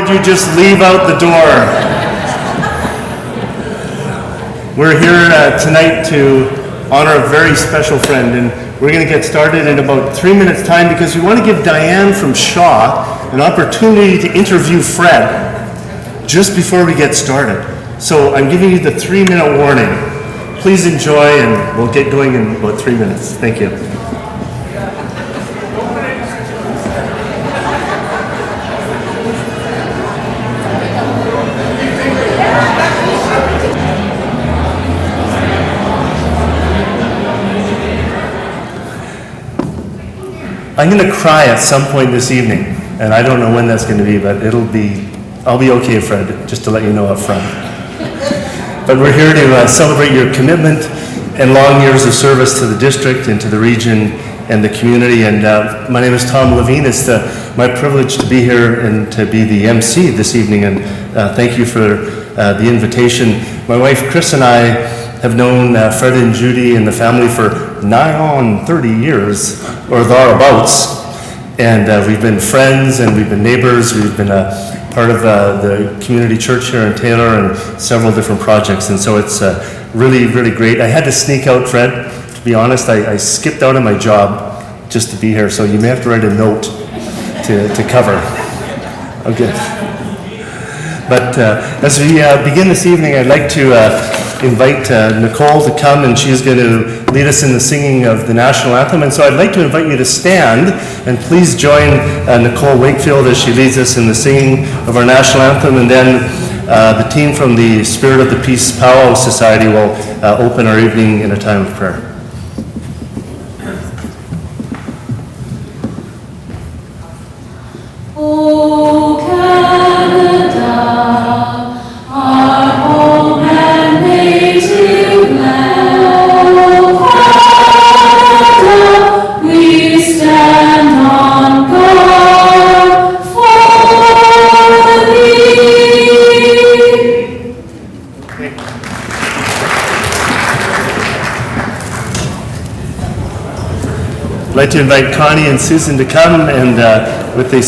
did you just leave out the door? We're here tonight to honor a very special friend, and we're going to get started in about 3 minutes' time because we want to give Diane from Shaw an opportunity to interview Fred just before we get started. So I'm giving you the 3-minute warning. Please enjoy, and we'll get going in about 3 minutes. Thank you. I'm going to cry at some point this evening, and I don't know when that's going to be, but I'll be okay, Fred, just to let you know up front. But we're here to celebrate your commitment and long years of service to the district and to the region and the community. And my name is Tom Levine. It's my privilege to be here and to be the MC this evening, and thank you for the invitation. My wife, Chris, and I have known Fred and Judy and the family for nigh on 30 years or thereabouts, and we've been friends and we've been neighbors. We've been part of the community church here in Taylor and several different projects, and so it's really, really great. I had to sneak out, Fred, to be honest. I skipped out of my job just to be here, so you may have to write a note to cover. Okay. But as we begin this evening, I'd like to invite Nicole to come, and she's going to lead us in the singing of the national anthem. And so I'd like to invite you to stand, and please join Nicole Wakefield as she leads us in the singing of our national anthem. And then the team from the Spirit of the Peace Powwow Society will open our evening in a time of prayer. Oh, Canada, our home and native land. Oh, Canada, we stand on guard for thee. I'd like to invite Connie and Susan to come, and with the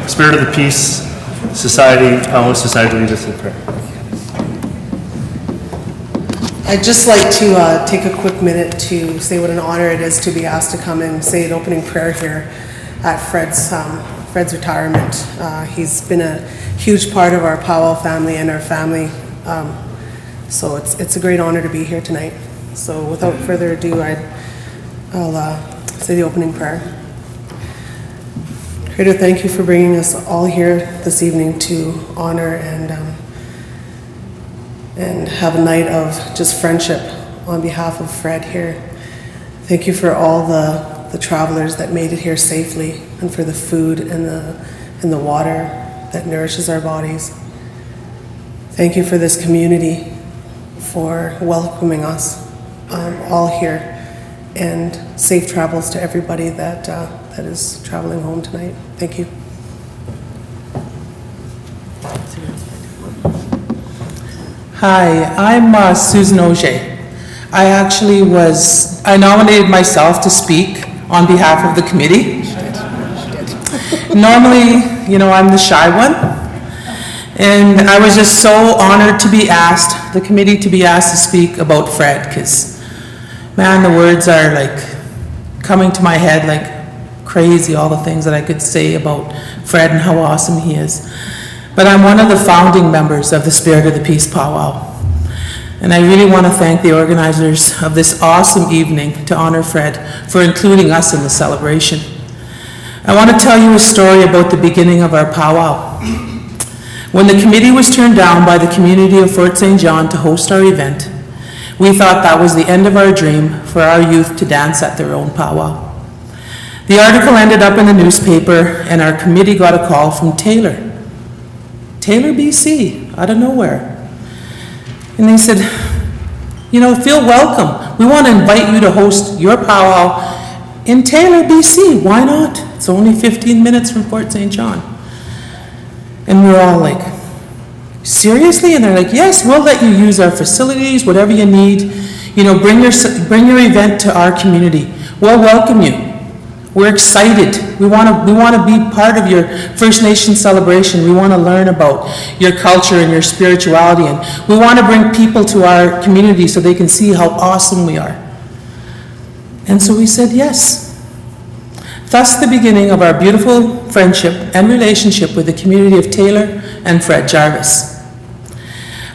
Spirit of the Peace Society, Powwow Society, lead us in prayer. I'd just like to take a quick minute to say what an honor it is to be asked to come and say an opening prayer here at Fred's retirement. He's been a huge part of our Powwow family and our family, so it's a great honor to be here tonight. So without further ado, I'll say the opening prayer. Creator, thank you for bringing us all here this evening to honor and have a night of just friendship on behalf of Fred here. Thank you for all the travelers that made it here safely, and for the food and the water that nourishes our bodies. Thank you for this community, for welcoming us all here, and safe travels to everybody that is traveling home tonight. Thank you. Hi, I'm Susan Auger. I nominated myself to speak on behalf of the committee. Normally, I'm the shy one, and I was just so honored to be asked, the committee to be asked to speak about Fred, because, man, the words are like coming to my head like crazy, all the things that I could say about Fred and how awesome he is. But I'm one of the founding members of the Spirit of the Peace Powwow. And I really want to thank the organizers of this awesome evening to honor Fred for including us in the celebration. I want to tell you a story about the beginning of our powwow. When the committee was turned down by the community of Fort St. John to host our event, we thought that was the end of our dream for our youth to dance at their own powwow. The article ended up in the newspaper, and our committee got a call from Taylor, BC, out of nowhere. And they said, feel welcome. We want to invite you to host your powwow in Taylor, BC. Why not? It's only 15 minutes from Fort St. John. And we're all like, seriously? And they're like, yes, we'll let you use our facilities, whatever you need. Bring your event to our community. We'll welcome you. We're excited We want to be part of your First Nation celebration. We want to learn about your culture and your spirituality, and we want to bring people to our community so they can see how awesome we are. And so we said yes. Thus the beginning of our beautiful friendship and relationship with the community of Taylor and Fred Jarvis.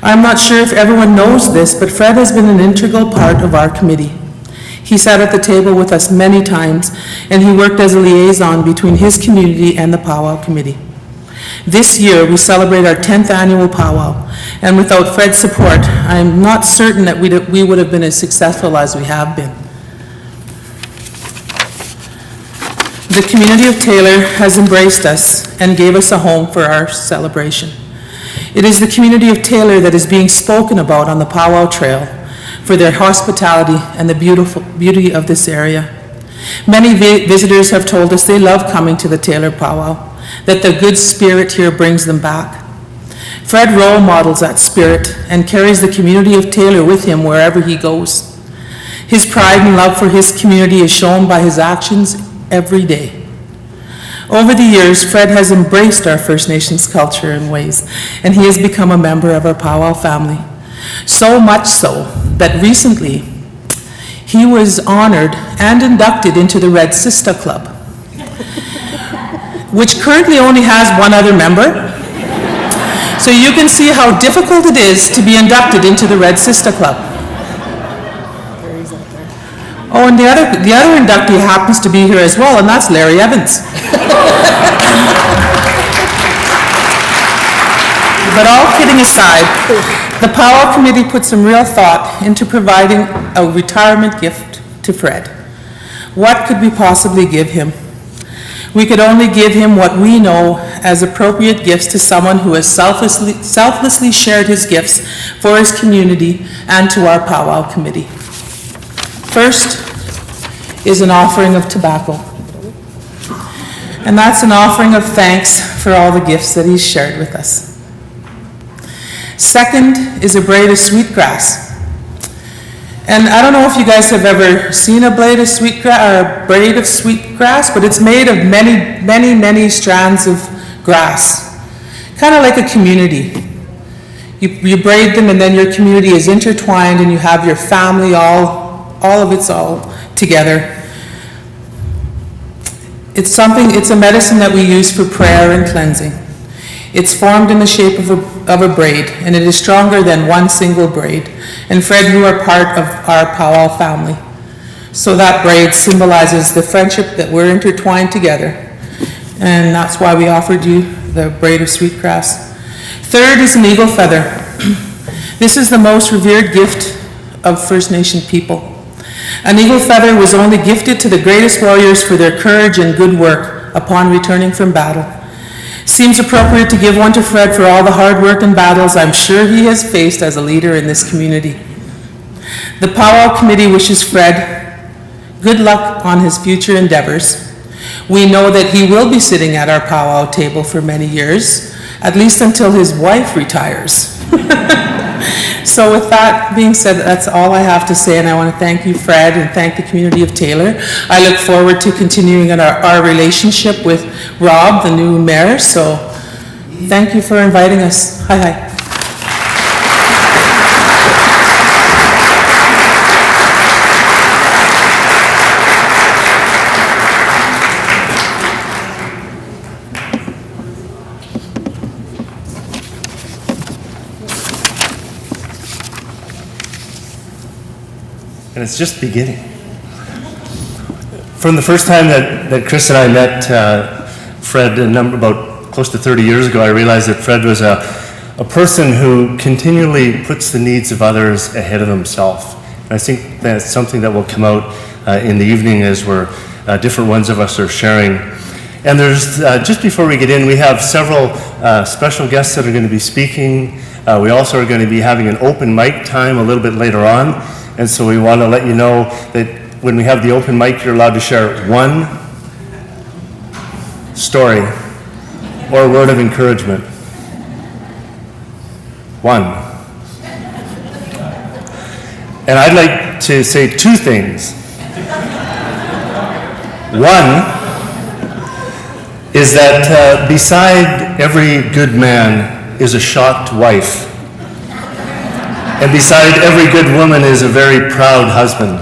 I'm not sure if everyone knows this, but Fred has been an integral part of our committee. He sat at the table with us many times, and he worked as a liaison between his community and the powwow committee. This year, we celebrate our 10th annual powwow, and without Fred's support, I'm not certain that we would have been as successful as we have been. The community of Taylor has embraced us and gave us a home for our celebration. It is the community of Taylor that is being spoken about on the powwow trail for their hospitality and the beauty of this area. Many visitors have told us they love coming to the Taylor powwow, that the good spirit here brings them back. Fred role models that spirit and carries the community of Taylor with him wherever he goes. His pride and love for his community is shown by his actions every day. Over the years, Fred has embraced our First Nations culture and ways, and he has become a member of our powwow family. So much so that recently he was honored and inducted into the Red Sister Club, which currently only has one other member. So you can see how difficult it is to be inducted into the Red Sister Club. Oh, and the other inductee happens to be here as well, and that's Larry Evans. But all kidding aside, the powwow committee put some real thought into providing a retirement gift to Fred. What could we possibly give him? We could only give him what we know as appropriate gifts to someone who has selflessly shared his gifts for his community and to our powwow committee. First is an offering of tobacco. And that's an offering of thanks for all the gifts that he's shared with us. Second is a braid of sweetgrass. And I don't know if you guys have ever seen a braid of sweetgrass, but it's made of many strands of grass. Kind of like a community. You braid them and then your community is intertwined and you have your family all of it's all together. It's a medicine that we use for prayer and cleansing. It's formed in the shape of a braid, and it is stronger than one single braid. And Fred, you are part of our powwow family. So that braid symbolizes the friendship that we're intertwined together. And that's why we offered you the braid of sweetgrass. Third is an eagle feather. This is the most revered gift of First Nation people. An eagle feather was only gifted to the greatest warriors for their courage and good work upon returning from battle. Seems appropriate to give one to Fred for all the hard work and battles I'm sure he has faced as a leader in this community. The powwow committee wishes Fred good luck on his future endeavors. We know that he will be sitting at our powwow table for many years, at least until his wife retires. So with that being said, that's all I have to say, and I want to thank you, Fred, and thank the community of Taylor. I look forward to continuing our relationship with Rob, the new mayor, so thank you for inviting us. Hi. And it's just beginning. From the first time that Chris and I met Fred about close to 30 years ago, I realized that Fred was a person who continually puts the needs of others ahead of himself. And I think that's something that will come out in the evening as different ones of us are sharing. And there's, just before we get in, we have several special guests that are going to be speaking. We also are going to be having an open mic time a little bit later on. And so we want to let you know that when we have the open mic, you're allowed to share one story or a word of encouragement. One. And I'd like to say two things. One, is that beside every good man is a shocked wife. And beside every good woman is a very proud husband.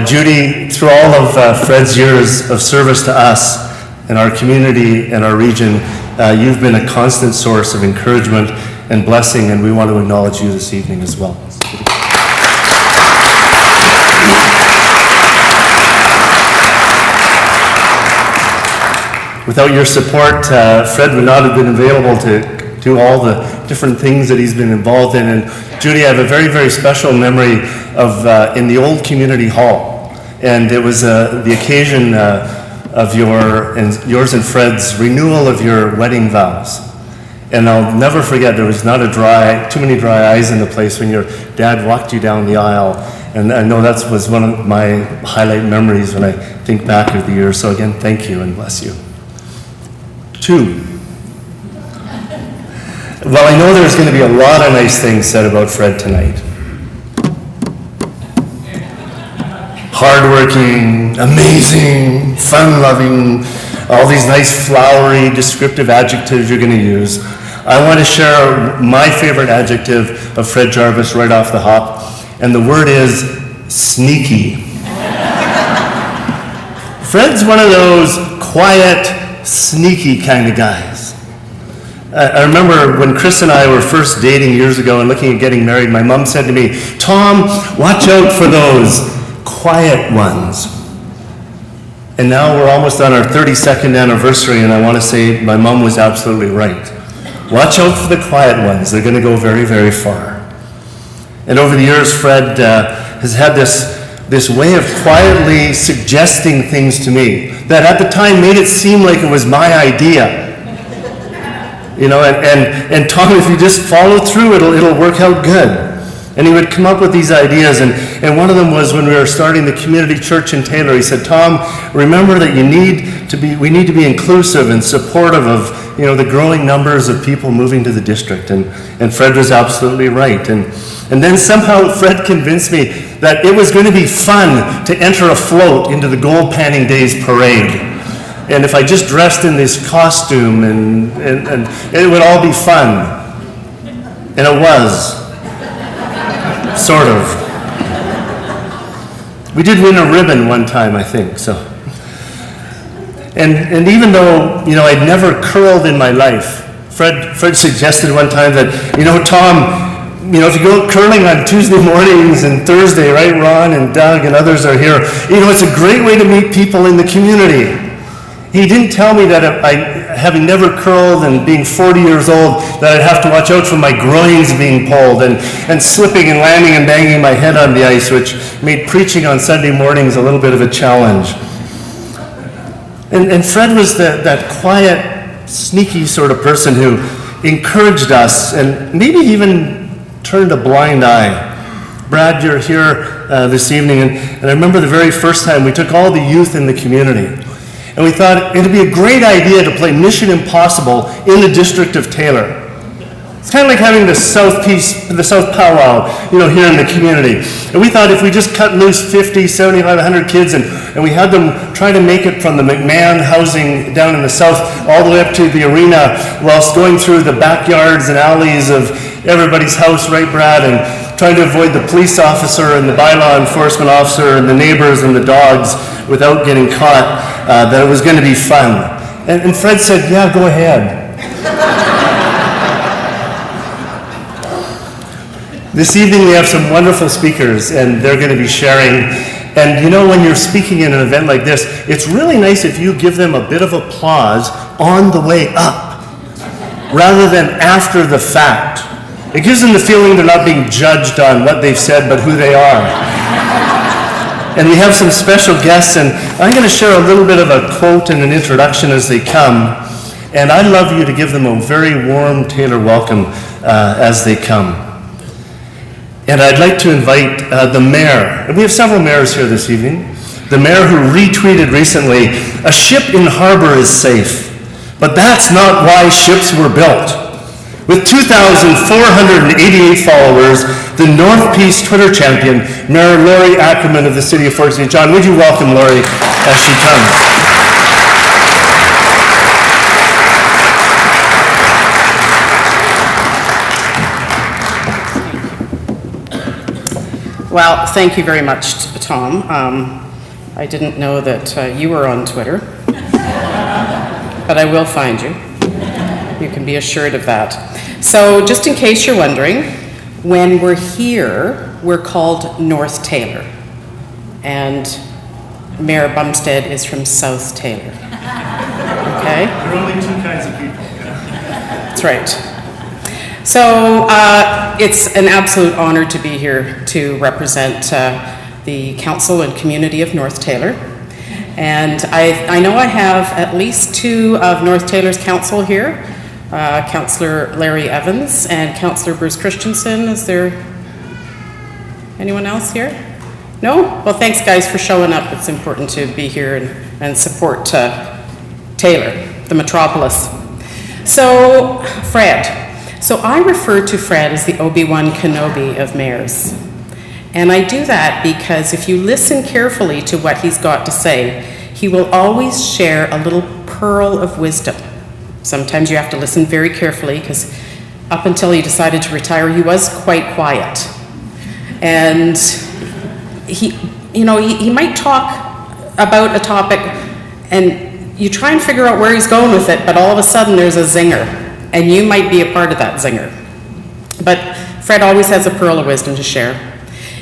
Judy, through all of Fred's years of service to us and our community and our region, you've been a constant source of encouragement and blessing, and we want to acknowledge you this evening as well. Without your support, Fred would not have been available to do all the different things that he's been involved in. And Judy, I have a very, very special memory of in the old community hall. And it was the occasion of yours and Fred's renewal of your wedding vows. And I'll never forget, there was not too many dry eyes in the place when your dad walked you down the aisle. And I know that was one of my highlight memories when I think back of the year. So again, thank you and bless you. 2. Well, I know there's going to be a lot of nice things said about Fred tonight. Hardworking, amazing, fun-loving, all these nice flowery descriptive adjectives you're going to use. I want to share my favorite adjective of Fred Jarvis right off the hop, and the word is sneaky. Fred's one of those quiet, sneaky kind of guys. I remember when Chris and I were first dating years ago and looking at getting married, my mom said to me, "Tom, watch out for those quiet ones." And now we're almost on our 32nd anniversary, and I want to say my mom was absolutely right. Watch out for the quiet ones. They're going to go very, very far. And over the years, Fred has had this way of quietly suggesting things to me that at the time made it seem like it was my idea. You know, and Tom, if you just follow through, it'll work out good. And he would come up with these ideas, and one of them was when we were starting the community church in Taylor. He said, "Tom, remember that we need to be inclusive and supportive of, you know, the growing numbers of people moving to the district." And Fred was absolutely right. And then somehow Fred convinced me that it was going to be fun to enter a float into the Gold Panning Days parade. And if I just dressed in this costume and it would all be fun. And it was. Sort of. We did win a ribbon one time, I think, so. And even though, you know, I'd never curled in my life, Fred suggested one time that, you know, Tom, you know, if you go curling on Tuesday mornings and Thursday, right, Ron and Doug and others are here, you know, it's a great way to meet people in the community. He didn't tell me that having never curled and being 40 years old, that I'd have to watch out for my groins being pulled and slipping and landing and banging my head on the ice, which made preaching on Sunday mornings a little bit of a challenge. And Fred was that quiet, sneaky sort of person who encouraged us and maybe even turned a blind eye. Brad, you're here this evening, and I remember the very first time we took all the youth in the community. And we thought it'd be a great idea to play Mission Impossible in the district of Taylor. It's kind of like having the South Powwow, you know, here in the community. And we thought if we just cut loose 50, 75, 100 kids and we had them try to make it from the McMahon housing down in the south all the way up to the arena whilst going through the backyards and alleys of everybody's house, right, Brad, and trying to avoid the police officer and the bylaw enforcement officer and the neighbors and the dogs without getting caught, that it was going to be fun. And Fred said, "Yeah, go ahead." This evening we have some wonderful speakers, and they're going to be sharing. And you know, when you're speaking in an event like this, it's really nice if you give them a bit of applause on the way up, rather than after the fact. It gives them the feeling they're not being judged on what they've said, but who they are. And we have some special guests, and I'm going to share a little bit of a quote and an introduction as they come. And I'd love you to give them a very warm Taylor welcome as they come. And I'd like to invite the mayor, and we have several mayors here this evening, the mayor who retweeted recently, "A ship in harbor is safe, but that's not why ships were built." With 2,488 followers, the North Peace Twitter champion, Mayor Lori Ackerman of the City of Fort St. John. Would you welcome Lori as she comes? Well, thank you very much, Tom. I didn't know that you were on Twitter, but I will find you. You can be assured of that. So just in case you're wondering, when we're here, we're called North Taylor, and Mayor Bumstead is from South Taylor. Okay? There are only two kinds of people. That's right. So it's an absolute honor to be here to represent the council and community of North Taylor. And I know I have at least two of North Taylor's council here, Councillor Larry Evans and Councillor Bruce Christensen. Is there anyone else here? No? Well, thanks guys for showing up. It's important to be here and support Taylor, the metropolis. So, Fred. So I refer to Fred as the Obi-Wan Kenobi of mayors. And I do that because if you listen carefully to what he's got to say, he will always share a little pearl of wisdom. Sometimes you have to listen very carefully because up until he decided to retire, he was quite quiet. And he might talk about a topic and you try and figure out where he's going with it, but all of a sudden there's a zinger. And you might be a part of that zinger. But Fred always has a pearl of wisdom to share.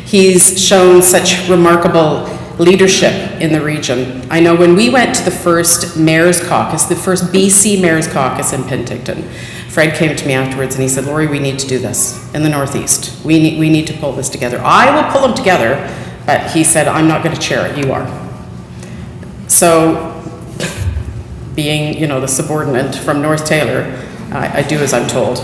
He's shown such remarkable leadership in the region. I know when we went to the first Mayor's Caucus, the first BC Mayor's Caucus in Penticton, Fred came to me afterwards and he said, Lori, we need to do this in the Northeast. We need to pull this together. I will pull them together, but he said, I'm not going to chair it, you are. So, being, the subordinate from North Taylor, I do as I'm told.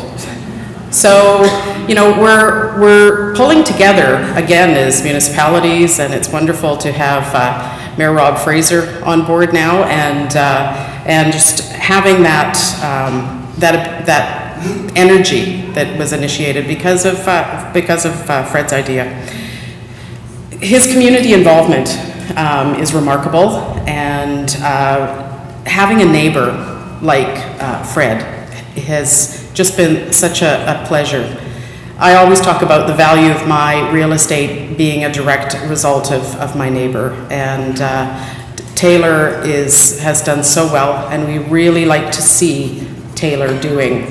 So, we're pulling together, again, as municipalities, and it's wonderful to have Mayor Rob Fraser on board now, and just having that energy that was initiated because of Fred's idea. His community involvement is remarkable, and having a neighbor like Fred has just been such a pleasure. I always talk about the value of my real estate being a direct result of my neighbor, and Taylor has done so well, and we really like to see Taylor doing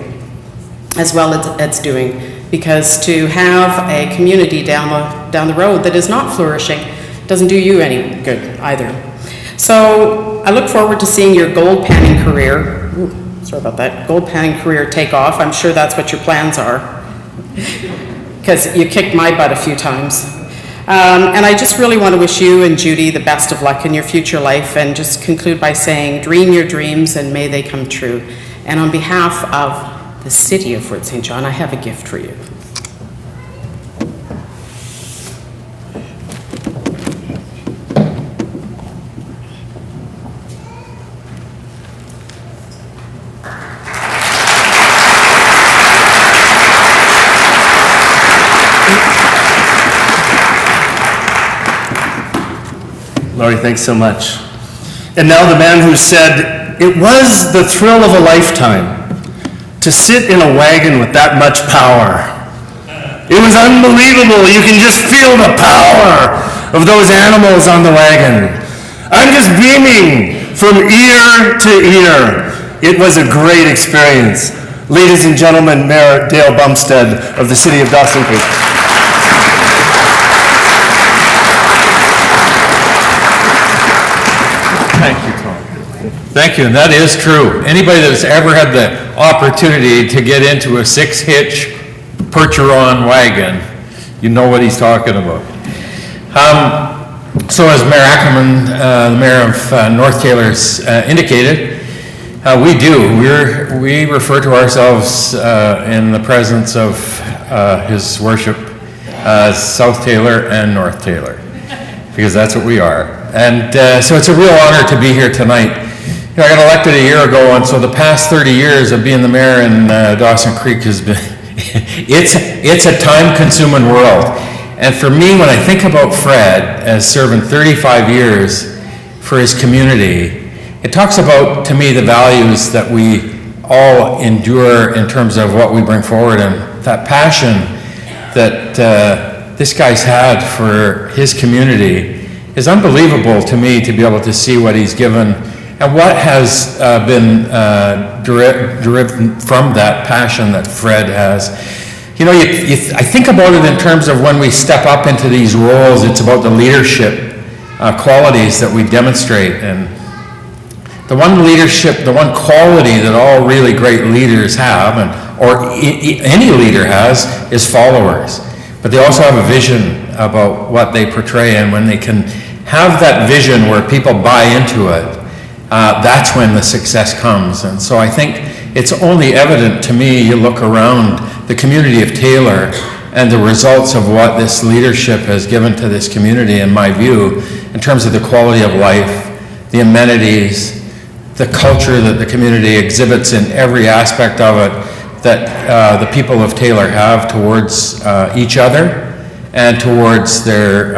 as well as it's doing, because to have a community down the road that is not flourishing doesn't do you any good either. So I look forward to seeing your gold panning career. Sorry about that. Gold panning career take off. I'm sure that's what your plans are, because you kicked my butt a few times. And I just really want to wish you and Judy the best of luck in your future life, and just conclude by saying, dream your dreams and may they come true. And on behalf of the city of Fort St. John, I have a gift for you. Laurie, thanks so much. And now the man who said, it was the thrill of a lifetime to sit in a wagon with that much power. It was unbelievable. You can just feel the power of those animals on the wagon. I'm just beaming from ear to ear. It was a great experience. Ladies and gentlemen, Mayor Dale Bumstead of the city of Dawson Creek. Thank you, Tom. Thank you, and that is true. Anybody that's ever had the opportunity to get into a 6-hitch Percheron wagon, you know what he's talking about. So as Mayor Ackerman, the mayor of North Taylor's indicated, we refer to ourselves in the presence of His Worship South Taylor and North Taylor, because that's what we are. And so it's a real honor to be here tonight. I got elected a year ago, and so the past 30 years of being the mayor in Dawson Creek has been, it's a time-consuming world. And for me, when I think about Fred as serving 35 years for his community, it talks about, to me, the values that we all endure in terms of what we bring forward, and that passion that this guy's had for his community is unbelievable to me, to be able to see what he's given and what has been driven from that passion that Fred has. You know, I think about it in terms of when we step up into these roles, it's about the leadership qualities that we demonstrate. And the one leadership, the one quality that all really great leaders have, or any leader has, is followers. But they also have a vision about what they portray, and when they can have that vision where people buy into it, that's when the success comes. And so I think it's only evident to me, you look around the community of Taylor and the results of what this leadership has given to this community, in my view, in terms of the quality of life, the amenities, the culture that the community exhibits in every aspect of it, that the people of Taylor have towards each other and towards their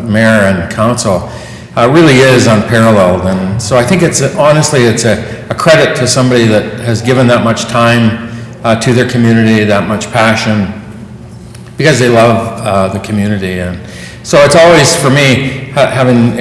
mayor and council, really is unparalleled. And so I think it's honestly, it's a credit to somebody that has given that much time to their community, that much passion, because they love the community. And so it's always, for me, having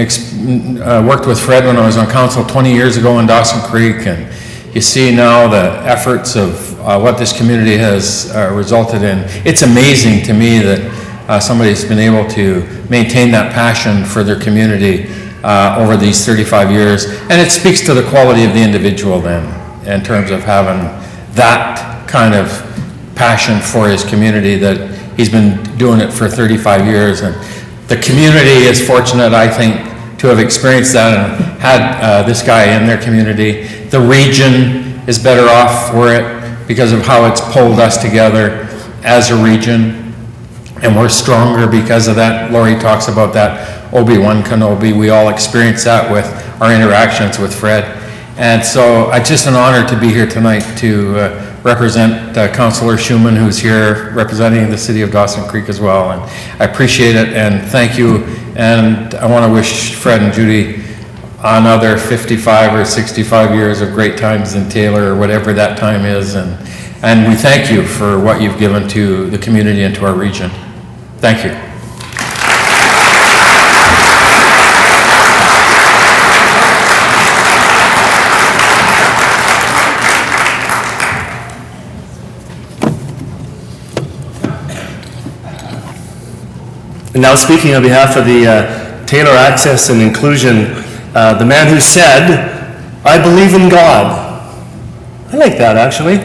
worked with Fred when I was on council 20 years ago in Dawson Creek, and you see now the efforts of what this community has resulted in. It's amazing to me that somebody's been able to maintain that passion for their community over these 35 years. And it speaks to the quality of the individual then, in terms of having that kind of passion for his community, that he's been doing it for 35 years. And the community is fortunate, I think, to have experienced that and had this guy in their community. The region is better off for it because of how it's pulled us together as a region. And we're stronger because of that. Lori talks about that Obi-Wan Kenobi. We all experience that with our interactions with Fred. And so it's just an honor to be here tonight to represent Councillor Schumann, who's here representing the city of Dawson Creek as well. And I appreciate it, and thank you. And I want to wish Fred and Judy another 55 or 65 years of great times in Taylor, or whatever that time is. And we thank you for what you've given to the community and to our region. Thank you. And now, speaking on behalf of the Taylor Access and Inclusion, the man who said, "I believe in God." I like that, actually.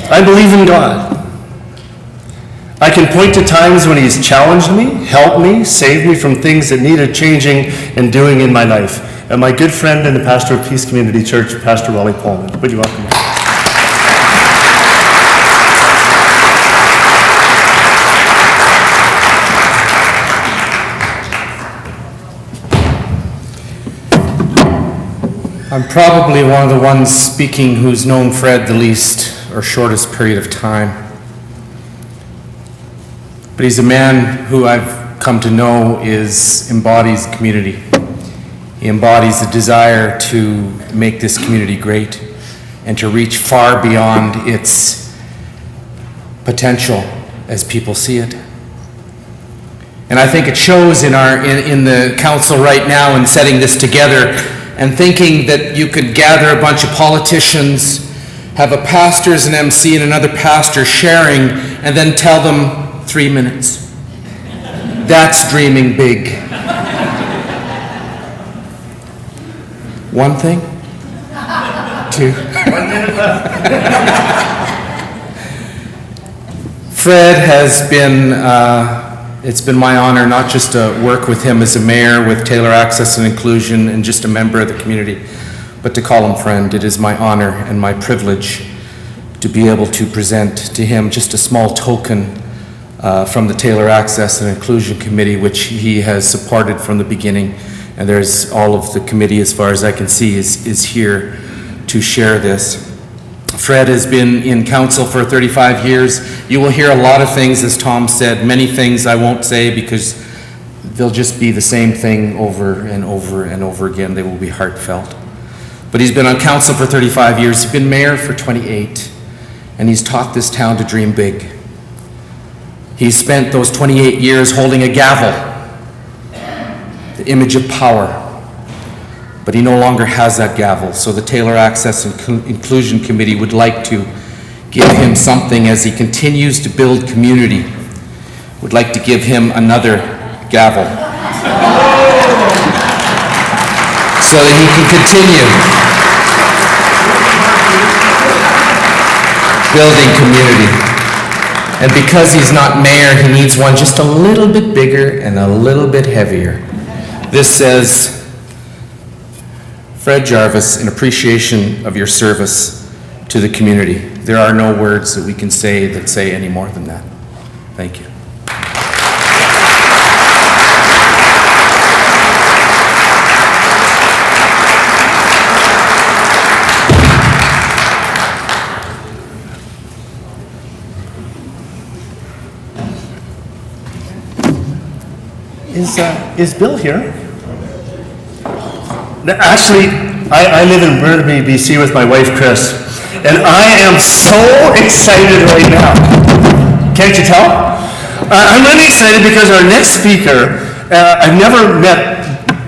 I believe in God. I can point to times when he's challenged me, helped me, saved me from things that needed changing and doing in my life. And my good friend in the Pastor of Peace Community Church, Pastor Wally Pullman. Would you welcome him? I'm probably one of the ones speaking who's known Fred the least or shortest period of time. But he's a man who I've come to know embodies community. He embodies the desire to make this community great and to reach far beyond its potential as people see it. And I think it shows in the council right now in setting this together, and thinking that you could gather a bunch of politicians, have a pastor as an MC and another pastor sharing, and then tell them 3 minutes. That's dreaming big. One thing? 2? 1 minute left. Fred has been, it's been my honor not just to work with him as a mayor with Taylor Access and Inclusion and just a member of the community, but to call him friend. It is my honor and my privilege to be able to present to him just a small token from the Taylor Access and Inclusion Committee, which he has supported from the beginning. And there's all of the committee, as far as I can see, is here to share this. Fred has been in council for 35 years. You will hear a lot of things, as Tom said. Many things I won't say because they'll just be the same thing over and over and over again. They will be heartfelt. But he's been on council for 35 years. He's been mayor for 28, and he's taught this town to dream big. He spent those 28 years holding a gavel, the image of power. But he no longer has that gavel, so the Taylor Access and Inclusion Committee would like to give him something as he continues to build community. Would like to give him another gavel so that he can continue building community. And because he's not mayor, he needs one just a little bit bigger and a little bit heavier. This says, Fred Jarvis, in appreciation of your service to the community. There are no words that we can say that say any more than that. Thank you. Is Bill here? Actually, I live in Burnaby, BC with my wife, Chris, and I am so excited right now. Can't you tell? I'm really excited because our next speaker, I've never met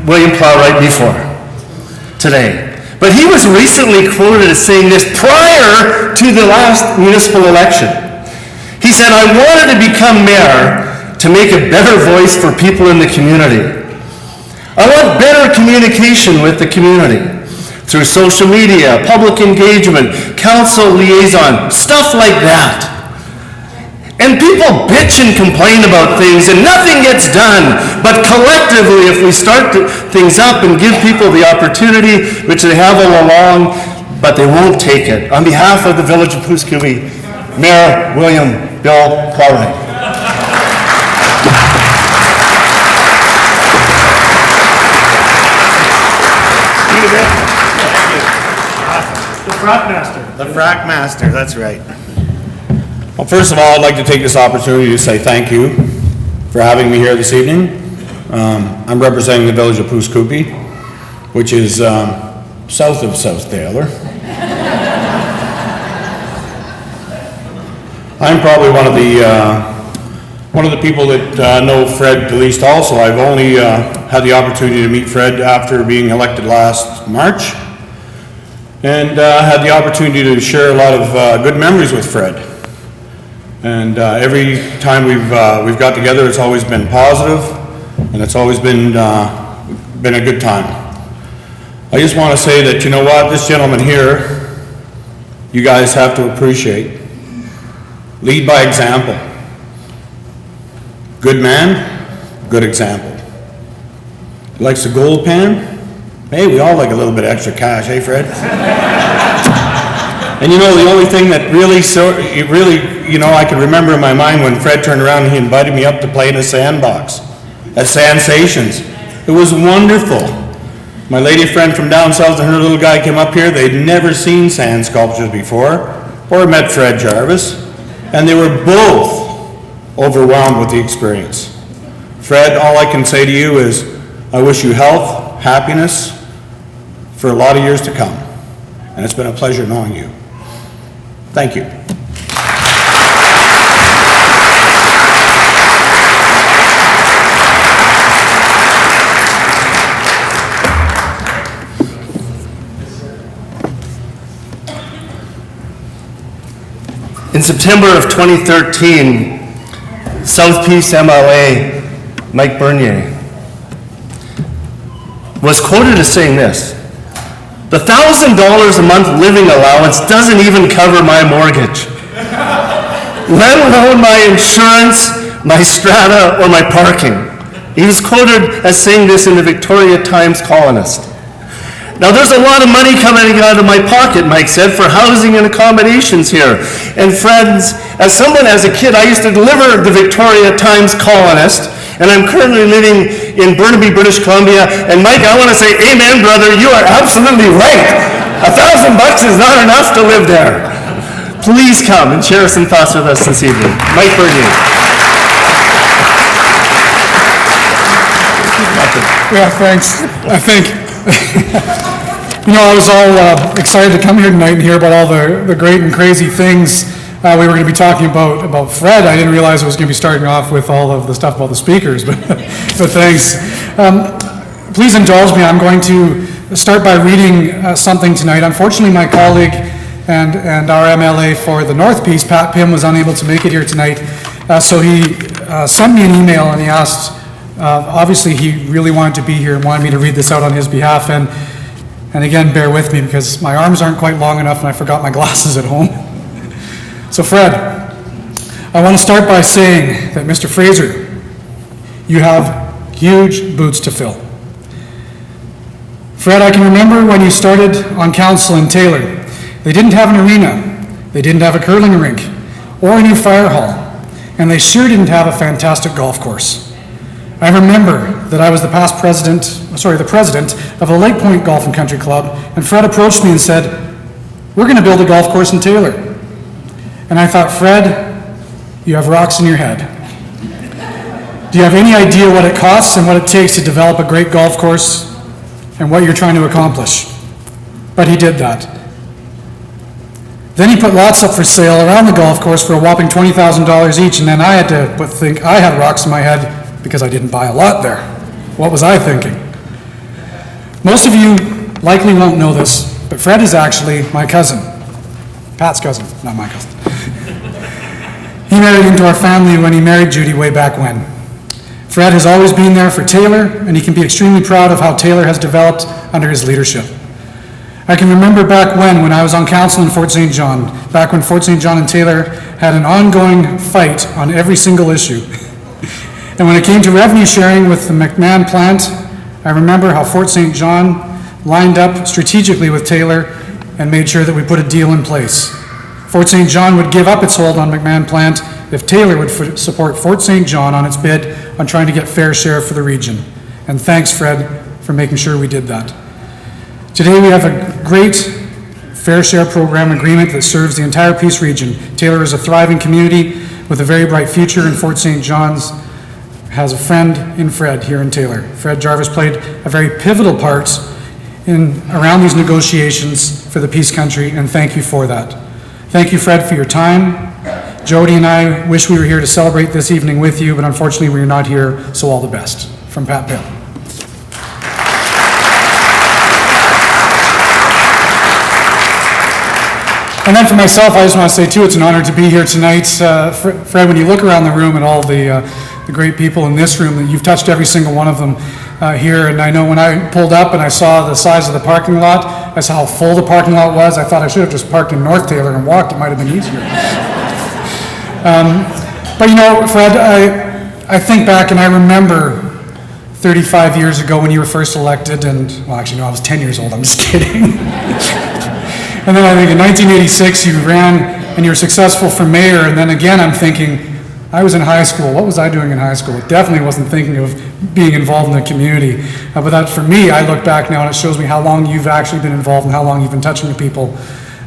William Plowright before today, but he was recently quoted as saying this prior to the last municipal election. He said, "I wanted to become mayor to make a better voice for people in the community. I want better communication with the community through social media, public engagement, council liaison, stuff like that. And people bitch and complain about things and nothing gets done. But collectively, if we start things up and give people the opportunity, which they have all along, but they won't take it." On behalf of the Village of Puscooby, Mayor William Bill Plowright. The Frack Master, that's right. Well, first of all, I'd like to take this opportunity to say thank you for having me here this evening. I'm representing the Village of Puscooby, which is south of South Taylor. I'm probably one of the people that know Fred the least also. I've only had the opportunity to meet Fred after being elected last March, and had the opportunity to share a lot of good memories with Fred. And every time we've got together, it's always been positive, and it's always been a good time. I just want to say that, you know what, this gentleman here, you guys have to appreciate. Lead by example. Good man, good example. Likes a gold pan? Hey, we all like a little bit of extra cash, hey Fred? And you know, the only thing that really, I can remember in my mind when Fred turned around and he invited me up to play in a sandbox at Sensations. It was wonderful. My lady friend from down south and her little guy came up here. They'd never seen sand sculptures before or met Fred Jarvis, and they were both overwhelmed with the experience. Fred, all I can say to you is I wish you health, happiness for a lot of years to come. And it's been a pleasure knowing you. Thank you. In September of 2013, South Peace MLA Mike Bernier was quoted as saying this: "The $1,000 a month living allowance doesn't even cover my mortgage, let alone my insurance, my strata, or my parking." He was quoted as saying this in the Victoria Times Colonist. Now, there's a lot of money coming out of my pocket, Mike said, for housing and accommodations here. And friends, as a kid, I used to deliver the Victoria Times Colonist, and I'm currently living in Burnaby, British Columbia. And Mike, I want to say, amen, brother, you are absolutely right. $1,000 is not enough to live there. Please come and share some thoughts with us this evening. Mike Bernier. Yeah, thanks. I think, I was all excited to come here tonight and hear about all the great and crazy things we were going to be talking about Fred. I didn't realize I was going to be starting off with all of the stuff about the speakers, but, but thanks. Please indulge me. I'm going to start by reading something tonight. Unfortunately, my colleague and our MLA for the North Piece, Pat Pym, was unable to make it here tonight. So he sent me an email and he asked, obviously he really wanted to be here and wanted me to read this out on his behalf. And again, bear with me because my arms aren't quite long enough and I forgot my glasses at home. So Fred, I want to start by saying that Mr. Fraser, you have huge boots to fill. Fred, I can remember when you started on council in Taylor. They didn't have an arena, they didn't have a curling rink, or a new fire hall, and they sure didn't have a fantastic golf course. I remember that I was the president of the Lake Point Golf and Country Club, and Fred approached me and said, "We're going to build a golf course in Taylor." And I thought, Fred, you have rocks in your head. Do you have any idea what it costs and what it takes to develop a great golf course and what you're trying to accomplish? But he did that. Then he put lots up for sale around the golf course for a whopping $20,000 each, and then I had to think I had rocks in my head because I didn't buy a lot there. What was I thinking? Most of you likely won't know this, but Fred is actually my cousin. Pat's cousin, not my cousin. He married into our family when he married Judy way back when. Fred has always been there for Taylor, and he can be extremely proud of how Taylor has developed under his leadership. I can remember back when I was on council in Fort St. John, back when Fort St. John and Taylor had an ongoing fight on every single issue. And when it came to revenue sharing with the McMahon plant, I remember how Fort St. John lined up strategically with Taylor and made sure that we put a deal in place. Fort St. John would give up its hold on McMahon plant if Taylor would support Fort St. John on its bid on trying to get fair share for the region. And thanks, Fred, for making sure we did that. Today we have a great fair share program agreement that serves the entire Peace region. Taylor is a thriving community with a very bright future, and Fort St. John's has a friend in Fred here in Taylor. Fred Jarvis played a very pivotal part around these negotiations for the Peace Country, and thank you for that. Thank you, Fred, for your time. Jody and I wish we were here to celebrate this evening with you, but unfortunately we are not here, so all the best. From Pat Pym. And then for myself, I just want to say too, it's an honor to be here tonight. Fred, when you look around the room at all the great people in this room, you've touched every single one of them here. And I know when I pulled up and I saw the size of the parking lot, I saw how full the parking lot was. I thought I should have just parked in North Taylor and walked. It might have been easier. But you know, Fred, I think back and I remember 35 years ago when you were first elected, and well, actually no, I was 10 years old. I'm just kidding. And then I think in 1986 you ran and you were successful for mayor, and then again I'm thinking, I was in high school. What was I doing in high school? I definitely wasn't thinking of being involved in the community. But that for me, I look back now and it shows me how long you've actually been involved and how long you've been touching the people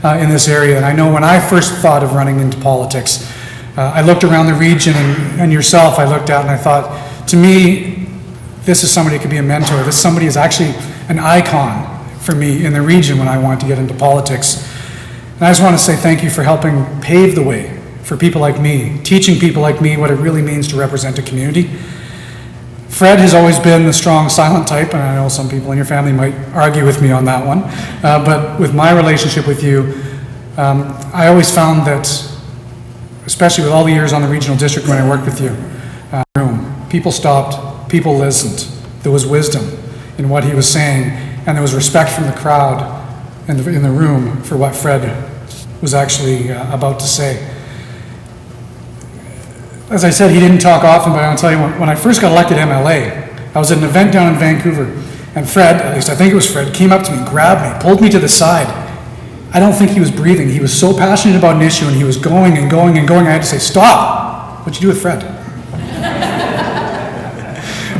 in this area. And I know when I first thought of running into politics, I looked around the region and yourself I looked at and I thought, to me, this is somebody who could be a mentor. This somebody is actually an icon for me in the region when I want to get into politics. And I just want to say thank you for helping pave the way for people like me, teaching people like me what it really means to represent a community. Fred has always been the strong, silent type, and I know some people in your family might argue with me on that one, but with my relationship with you, I always found that, especially with all the years on the regional district when I worked with you, people stopped, people listened, there was wisdom in what he was saying, and there was respect from the crowd in the room for what Fred was actually about to say. As I said, he didn't talk often, but I'll tell you, when I first got elected MLA, I was at an event down in Vancouver, and Fred, at least I think it was Fred, came up to me, grabbed me, pulled me to the side. I don't think he was breathing. He was so passionate about an issue, and he was going and going and going. I had to say, stop! What'd you do with Fred?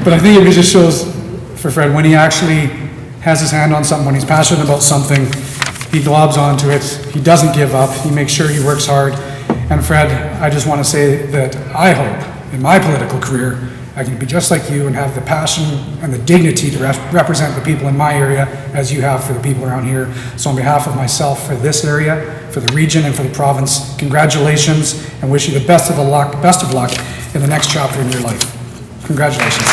But I think it just shows for Fred, when he actually has his hand on something, when he's passionate about something, he globs onto it, he doesn't give up, he makes sure he works hard. And Fred, I just want to say that I hope in my political career I can be just like you and have the passion and the dignity to represent the people in my area as you have for the people around here. So on behalf of myself for this area, for the region and for the province, congratulations and wish you the best of luck in the next chapter in your life. Congratulations.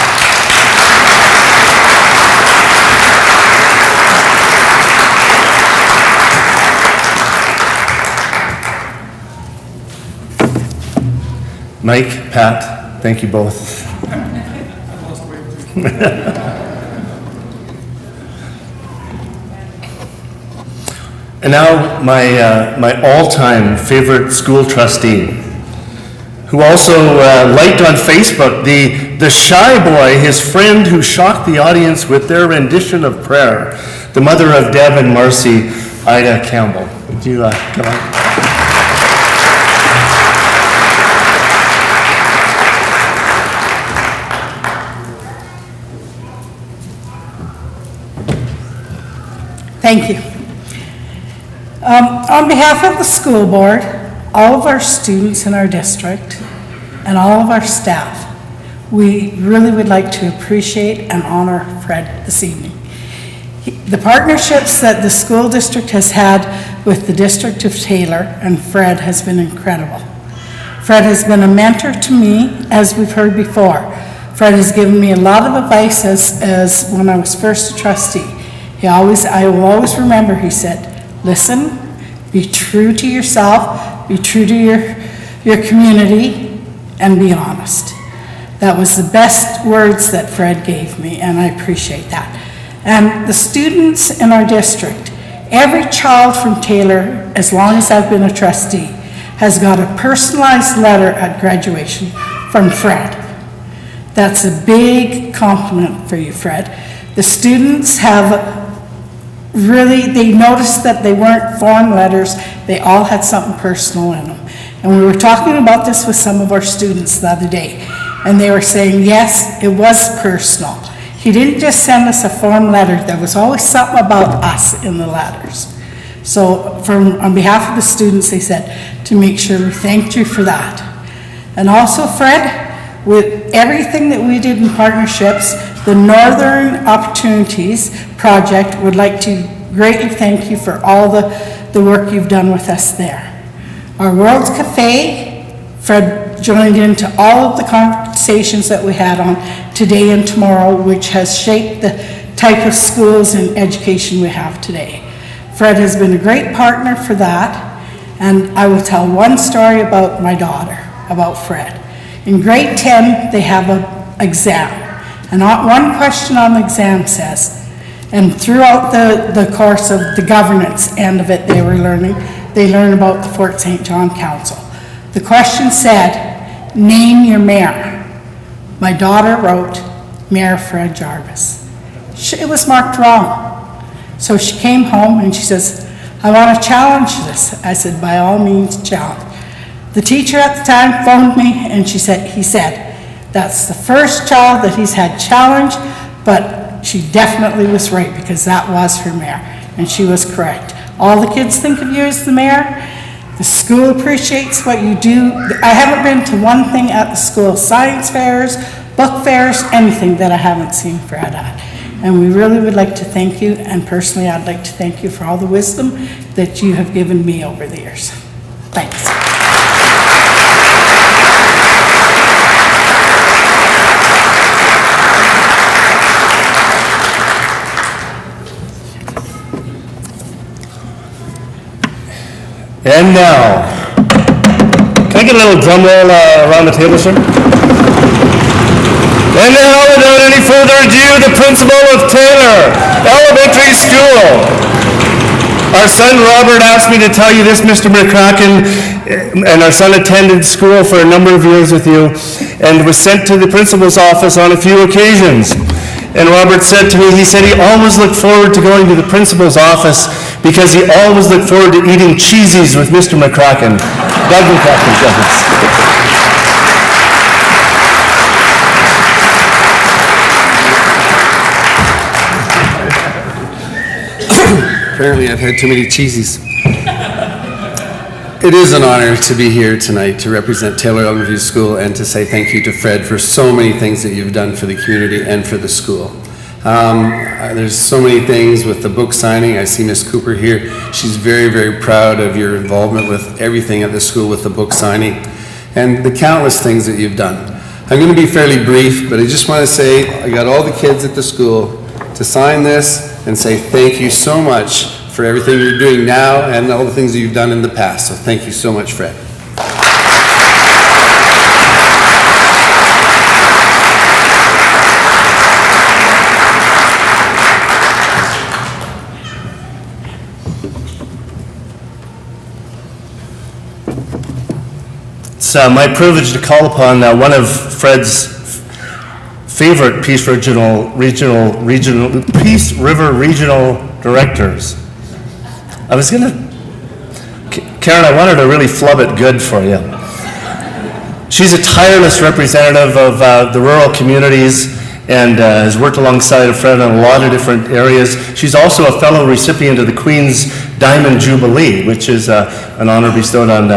Mike, Pat, thank you both. And now my all-time favorite school trustee, who also liked on Facebook the shy boy, his friend who shocked the audience with their rendition of prayer, the mother of Deb and Marcy, Ida Campbell. Would you come on? Thank you. On behalf of the school board, all of our students in our district, and all of our staff, we really would like to appreciate and honor Fred this evening. The partnerships that the school district has had with the District of Taylor and Fred has been incredible. Fred has been a mentor to me, as we've heard before. Fred has given me a lot of advice as when I was first a trustee. I will always remember, he said, listen, be true to yourself, be true to your community, and be honest. That was the best words that Fred gave me, and I appreciate that. And the students in our district, every child from Taylor, as long as I've been a trustee, has got a personalized letter at graduation from Fred. That's a big compliment for you, Fred. The students have they noticed that they weren't form letters, they all had something personal in them. And we were talking about this with some of our students the other day, and they were saying, yes, it was personal. He didn't just send us a form letter, there was always something about us in the letters. So on behalf of the students, they said to make sure we thanked you for that. And also, Fred, with everything that we did in partnerships, the Northern Opportunities Project would like to greatly thank you for all the work you've done with us there. Our World Cafe, Fred joined into all of the conversations that we had on today and tomorrow, which has shaped the type of schools and education we have today. Fred has been a great partner for that, and I will tell one story about my daughter, about Fred. In grade 10, they have an exam. And one question on the exam says, and throughout the course of the governance end of it they learn about the Fort St. John Council. The question said, name your mayor. My daughter wrote, Mayor Fred Jarvis. It was marked wrong. So she came home and she says, I want to challenge this. I said, by all means, challenge. The teacher at the time phoned me and he said, that's the first child that he's had challenged, but she definitely was right because that was her mayor, and she was correct. All the kids think of you as the mayor. The school appreciates what you do. I haven't been to one thing at the school, science fairs, book fairs, anything that I haven't seen Fred at. And we really would like to thank you, and personally I'd like to thank you for all the wisdom that you have given me over the years. Thanks. And now, can I get a little drum roll around the table, sir? And now, without any further ado, the principal of Taylor Elementary School. Our son Robert asked me to tell you this, Mr. McCracken, and our son attended school for a number of years with you and was sent to the principal's office on a few occasions. And Robert said to me, he said he always looked forward to going to the principal's office because he always looked forward to eating cheesies with Mr. McCracken. Doug McCracken, Apparently I've had too many cheesies. It is an honor to be here tonight to represent Taylor Elementary School and to say thank you to Fred for so many things that you've done for the community and for the school. There's so many things with the book signing. I see Miss Cooper here. She's very, very proud of your involvement with everything at the school with the book signing and the countless things that you've done. I'm going to be fairly brief, but I just want to say I got all the kids at the school to sign this and say thank you so much for everything you're doing now and all the things that you've done in the past. So thank you so much, Fred. It's my privilege to call upon one of Fred's favorite Peace River Regional directors. I was gonna, Karen, I wanted to really flub it good for you. She's a tireless representative of the rural communities and has worked alongside Fred in a lot of different areas. She's also a fellow recipient of the Queen's Diamond Jubilee, which is an honor bestowed on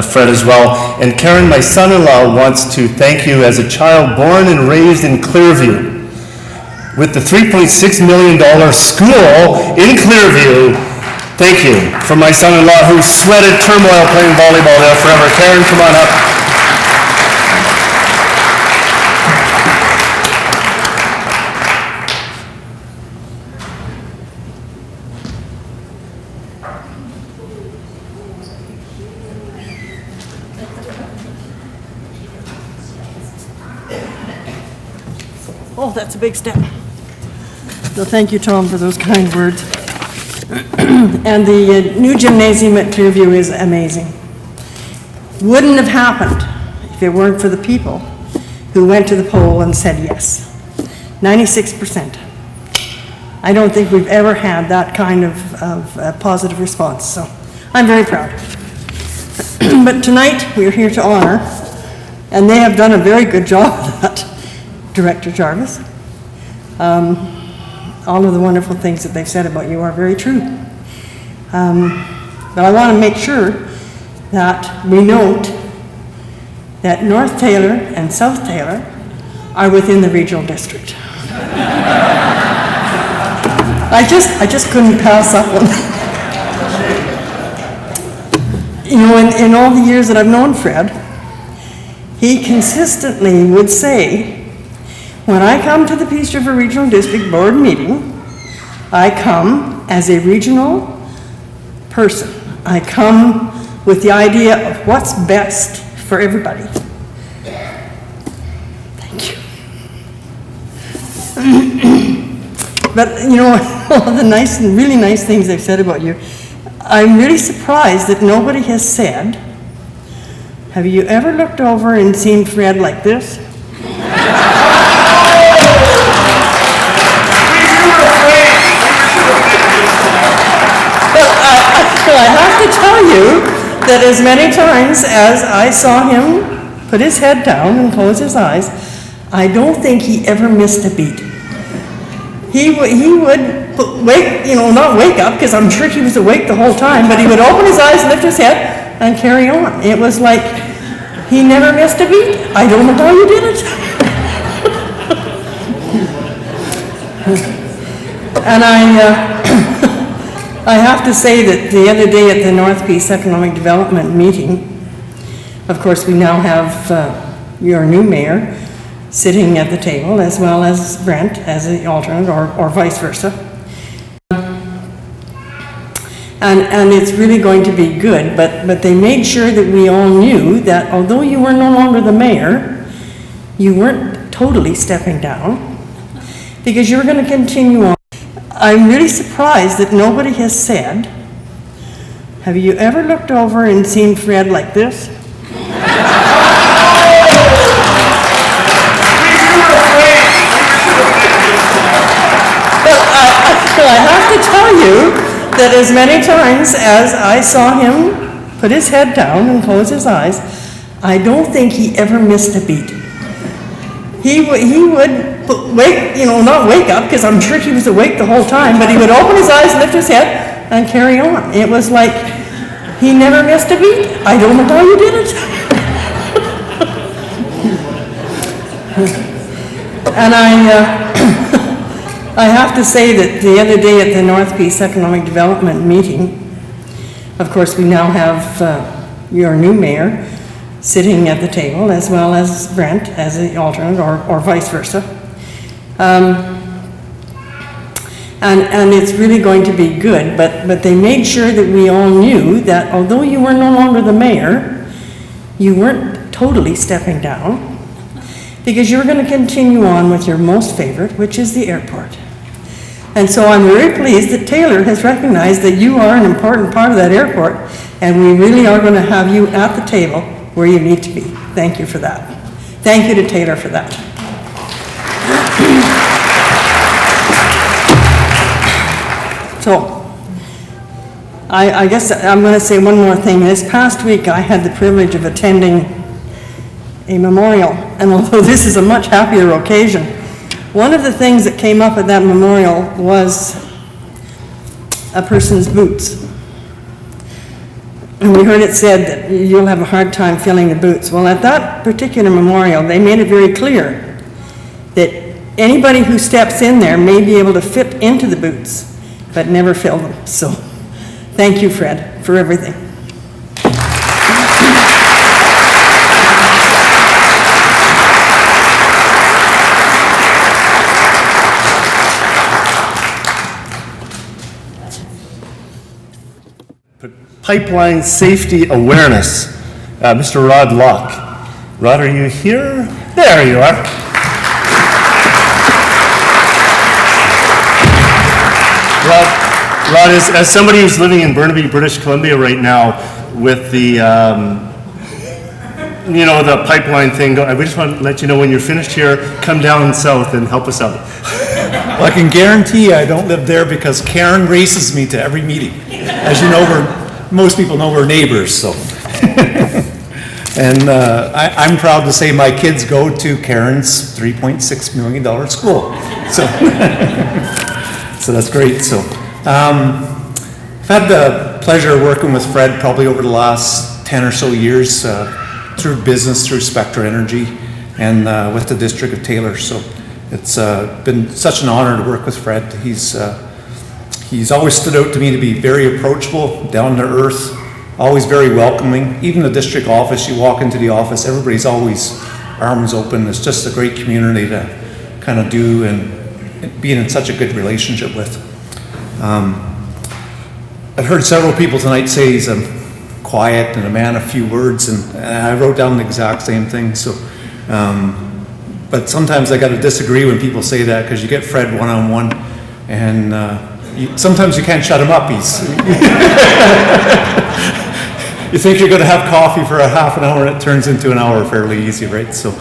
Fred as well. And Karen, my son-in-law, wants to thank you as a child born and raised in Clearview. With the $3.6 million school in Clearview, thank you for my son-in-law who sweated turmoil playing volleyball there forever. Karen, come on up. Oh, that's a big step. So thank you, Tom, for those kind words. And the new gymnasium at Clearview is amazing. Wouldn't have happened if it weren't for the people who went to the poll and said yes. 96%. I don't think we've ever had that kind of positive response, so I'm very proud. But tonight, we're here to honor, and they have done a very good job of that, Director Jarvis. All of the wonderful things that they've said about you are very true. But I want to make sure that we note that North Taylor and South Taylor are within the regional district. I just couldn't pass up one. You know, in all the years that I've known Fred, he consistently would say, when I come to the Peace River Regional District Board meeting, I come as a regional person. I come with the idea of what's best for everybody. Thank you. But, you know, all the nice and really nice things they've said about you, I'm really surprised that nobody has said, have you ever looked over and seen Fred like this? I have to tell you that as many times as I saw him put his head down and close his eyes, I don't think he ever missed a beat. He would wake, you know, not wake up, because I'm sure he was awake the whole time, but he would open his eyes, lift his head, and carry on. It was like he never missed a beat. I don't know how you did it. And I have to say that the other day at the North Peace Economic Development meeting, of course, we now have your new mayor sitting at the table, as well as Brent as the alternate, or vice versa. And it's really going to be good, but they made sure that we all knew that although you were no longer the mayor, you weren't totally stepping down, because you were going to continue on. I'm really surprised that nobody has said, have you ever looked over and seen Fred like this? But I have to tell you that as many times as I saw him put his head down and close his eyes, I don't think he ever missed a beat. He would wake, you know, not wake up, because I'm sure he was awake the whole time, but he would open his eyes, lift his head, and carry on. It was like he He never missed a beat. I don't know how you did it. And I have to say that the other day at the North Peace Economic Development meeting, of course, we now have your new mayor sitting at the table, as well as Brent as the alternate, or vice versa. And it's really going to be good, but they made sure that we all knew that although you were no longer the mayor, you weren't totally stepping down, because you're going to continue on with your most favorite, which is the airport. And so I'm very pleased that Taylor has recognized that you are an important part of that airport, and we really are going to have you at the table where you need to be. Thank you for that. Thank you to Taylor for that. So, I guess I'm going to say one more thing. This past week, I had the privilege of attending a memorial, and although this is a much happier occasion, one of the things that came up at that memorial was a person's boots. And we heard it said that you'll have a hard time filling the boots. Well, at that particular memorial, they made it very clear that anybody who steps in there may be able to fit into the boots, but never fill them. So, thank you, Fred, for everything. Pipeline safety awareness. Mr. Rod Locke. Rod, are you here? There you are. Rod is, as somebody who's living in Burnaby, British Columbia right now with the, the pipeline thing, I just want to let you know when you're finished here, come down south and help us out. Well, I can guarantee I don't live there because Karen races me to every meeting. As you know, most people know we're neighbors, so. And I'm proud to say my kids go to Karen's $3.6 million school. So, so that's great. So, I've had the pleasure of working with Fred probably over the last 10 or so years through business, through Spectra Energy, and with the District of Taylor. So it's been such an honor to work with Fred. He's always stood out to me to be very approachable, down to earth, always very welcoming. Even the district office, you walk into the office, everybody's always arms open. It's just a great community to kind of do and being in such a good relationship with. I've heard several people tonight say he's quiet and a man of few words, and I wrote down the exact same thing. So, but sometimes I got to disagree when people say that, because you get Fred one-on-one, and sometimes you can't shut him up. You think you're going to have coffee for a half an hour, and it turns into an hour fairly easy, right? So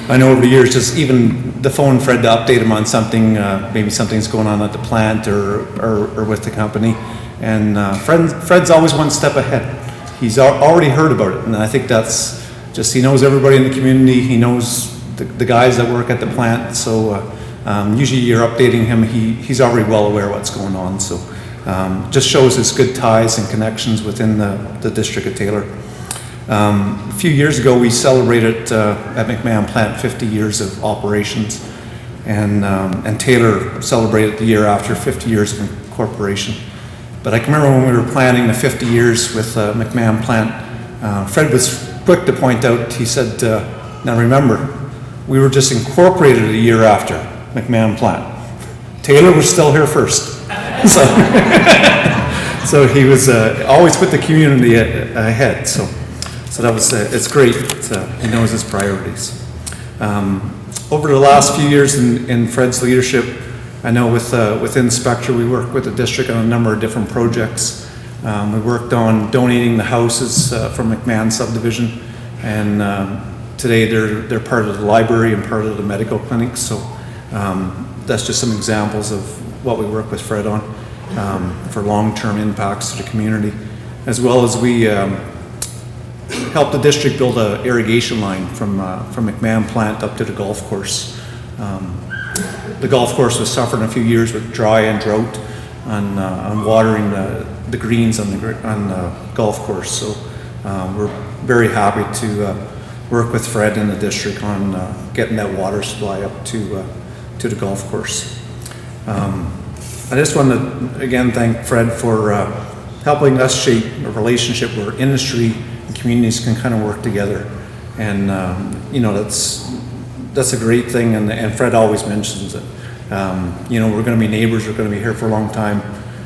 I know over the years, just even the phone Fred to update him on something, maybe something's going on at the plant or with the company, and Fred's always one step ahead. He's already heard about it, and I think that's just, he knows everybody in the community, he knows the guys that work at the plant, so usually you're updating him, he's already well aware what's going on, so just shows his good ties and connections within the District of Taylor. A few years ago, we celebrated at McMahon Plant 50 years of operations, and Taylor celebrated the year after 50 years of incorporation. But I can remember when we were planning the 50 years with McMahon Plant, Fred was quick to point out, he said, now remember, we were just incorporated a year after McMahon Plant. Taylor was still here first. So he was always put the community ahead. So that was, it's great. He knows his priorities. Over the last few years in Fred's leadership, I know within Spectra, we worked with the district on a number of different projects. We worked on donating the houses from McMahon subdivision, and today they're part of the library and part of the medical clinic. So that's just some examples of what we work with Fred on for long-term impacts to the community, as well as we helped the district build an irrigation line from McMahon Plant up to the golf course. The golf course was suffering a few years with dry and drought on watering the greens on the golf course. So we're very happy to work with Fred in the district on getting that water supply up to the golf course. I just want to again thank Fred for helping us shape a relationship where industry and communities can kind of work together. And you know, that's a great thing, and Fred always mentions it. You know, we're going to be neighbors, we're going to be here for a long time.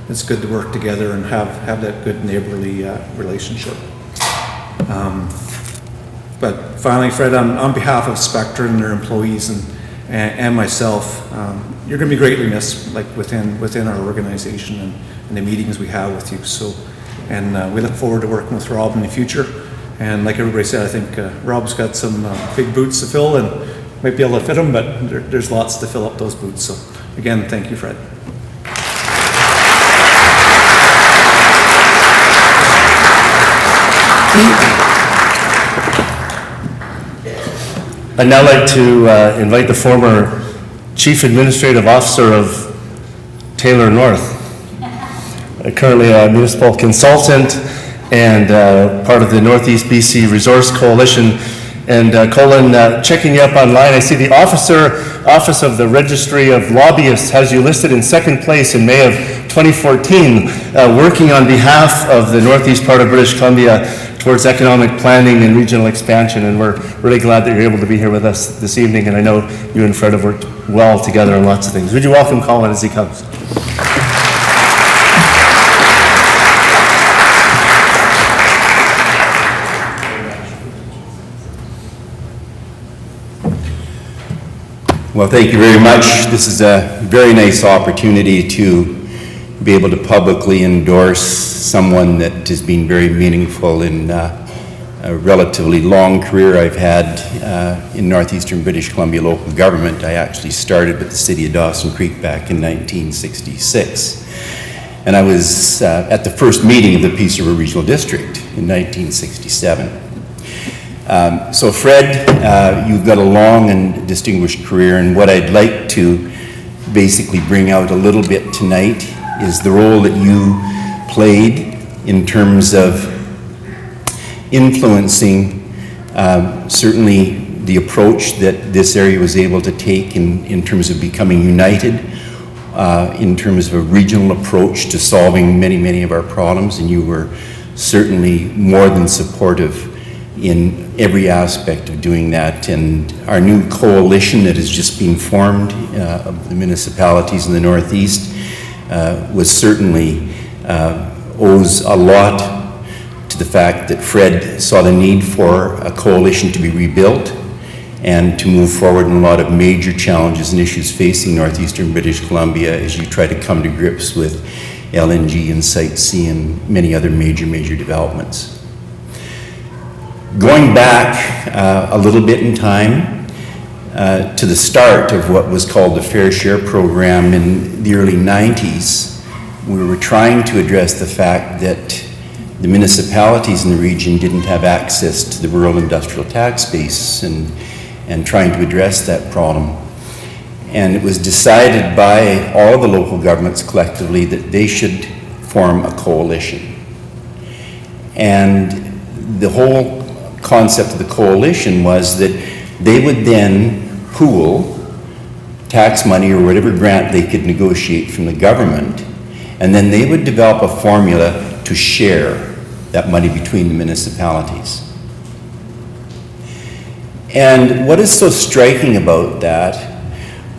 It's good to work together and have that good neighborly relationship. But finally, Fred, on behalf of Spectra and their employees and myself, you're going to be greatly missed, like within our organization and the meetings we have with you. So, and we look forward to working with Rob in the future. And like everybody said, I think Rob's got some big boots to fill and might be able to fit them, but there's lots to fill up those boots. So again, thank you, Fred. I'd now like to invite the former Chief Administrative Officer of Taylor North, currently a municipal consultant and part of the Northeast BC Resource Coalition. And Colin, checking you up online, I see the Office of the Registry of Lobbyists has you listed in second place in May of 2014, working on behalf of the northeast part of British Columbia towards economic planning and regional expansion. And we're really glad that you're able to be here with us this evening. And I know you and Fred have worked well together on lots of things. Would you welcome Colin as he comes? Well, thank you very much. This is a very nice opportunity to be able to publicly endorse someone that has been very meaningful in a relatively long career I've had in northeastern British Columbia local government. I actually started with the city of Dawson Creek back in 1966. And I was at the first meeting of the Peace River Regional District in 1967. So Fred, you've got a long and distinguished career, and what I'd like to basically bring out a little bit tonight is the role that you played in terms of influencing certainly the approach that this area was able to take in terms of becoming united, in terms of a regional approach to solving many of our problems, and you were certainly more than supportive in every aspect of doing that. And our new coalition that has just been formed of the municipalities in the Northeast was certainly owes a lot to the fact that Fred saw the need for a coalition to be rebuilt and to move forward in a lot of major challenges and issues facing northeastern British Columbia as you try to come to grips with LNG and Site C and many other major developments. Going back a little bit in time to the start of what was called the Fair Share program in the early 90s, we were trying to address the fact that the municipalities in the region didn't have access to the rural industrial tax base and trying to address that problem. And it was decided by all the local governments collectively that they should form a coalition. And the whole concept of the coalition was that they would then pool tax money or whatever grant they could negotiate from the government, and then they would develop a formula to share that money between the municipalities. And what is so striking about that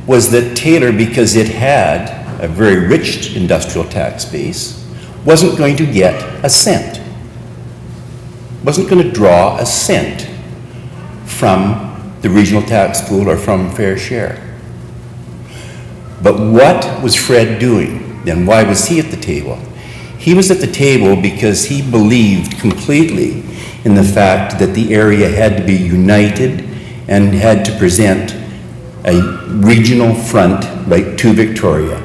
was that Taylor, because it had a very rich industrial tax base, wasn't going to get a cent. Wasn't going to draw a cent from the regional tax pool or from Fair Share. But what was Fred doing? Then why was he at the table? He was at the table because he believed completely in the fact that the area had to be united and had to present a regional front right to Victoria.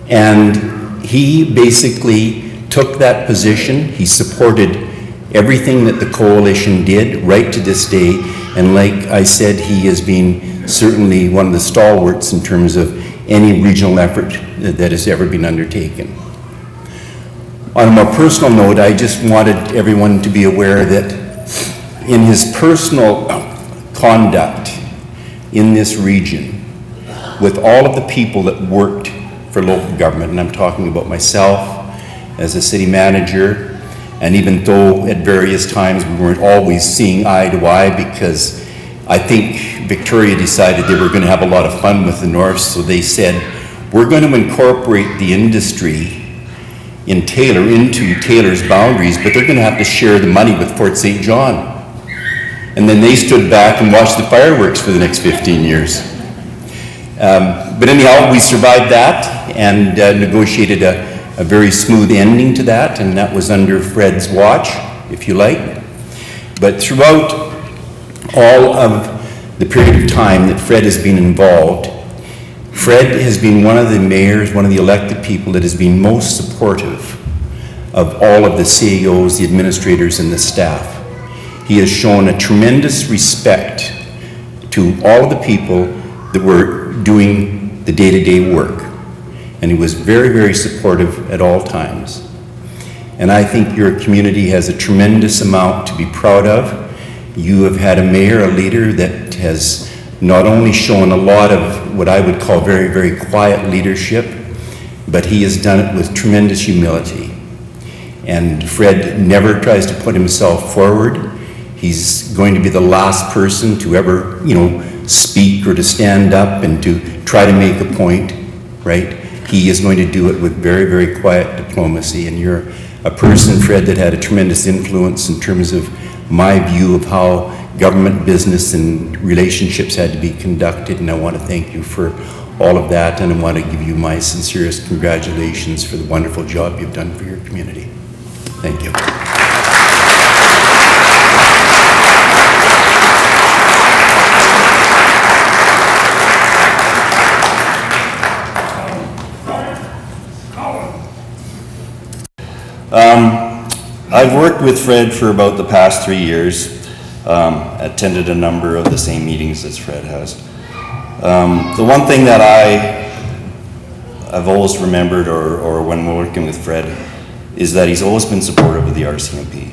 And he basically took that position. He supported everything that the coalition did right to this day, and like I said, he has been certainly one of the stalwarts in terms of any regional effort that has ever been undertaken. On a more personal note, I just wanted everyone to be aware that in his personal conduct in this region, with all of the people that worked for local government, and I'm talking about myself as a city manager, and even though at various times we weren't always seeing eye to eye, because I think Victoria decided they were going to have a lot of fun with the North, so they said, we're going to incorporate the industry in Taylor into Taylor's boundaries, but they're going to have to share the money with Fort St. John. And then they stood back and watched the fireworks for the next 15 years. But anyhow, we survived that and negotiated a very smooth ending to that, and that was under Fred's watch, if you like. But throughout all of the period of time that Fred has been involved, Fred has been one of the mayors, one of the elected people that has been most supportive of all of the CAOs, the administrators, and the staff. He has shown a tremendous respect to all of the people that were doing the day-to-day work. And he was very, very supportive at all times. And I think your community has a tremendous amount to be proud of. You have had a mayor, a leader that has not only shown a lot of what I would call very, very quiet leadership, but he has done it with tremendous humility. And Fred never tries to put himself forward. He's going to be the last person to ever, speak or to stand up and to try to make a point, right? He is going to do it with very, very quiet diplomacy. And you're a person, Fred, that had a tremendous influence in terms of my view of how government, business, and relationships had to be conducted. And I want to thank you for all of that. And I want to give you my sincerest congratulations for the wonderful job you've done for your community. Thank you. I've worked with Fred for about the past 3 years, attended a number of the same meetings as Fred has. The one thing that I've always remembered, or when working with Fred, is that he's always been supportive of the RCMP.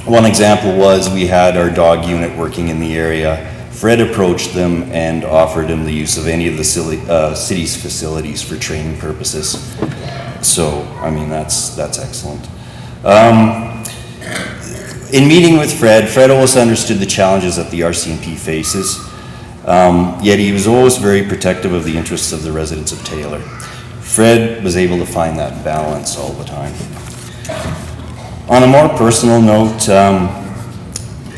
One example was we had our dog unit working in the area. Fred approached them and offered them the use of any of the city's facilities for training purposes. So, I mean, that's excellent. In meeting with Fred always understood the challenges that the RCMP faces, yet he was always very protective of the interests of the residents of Taylor. Fred was able to find that balance all the time. On a more personal note,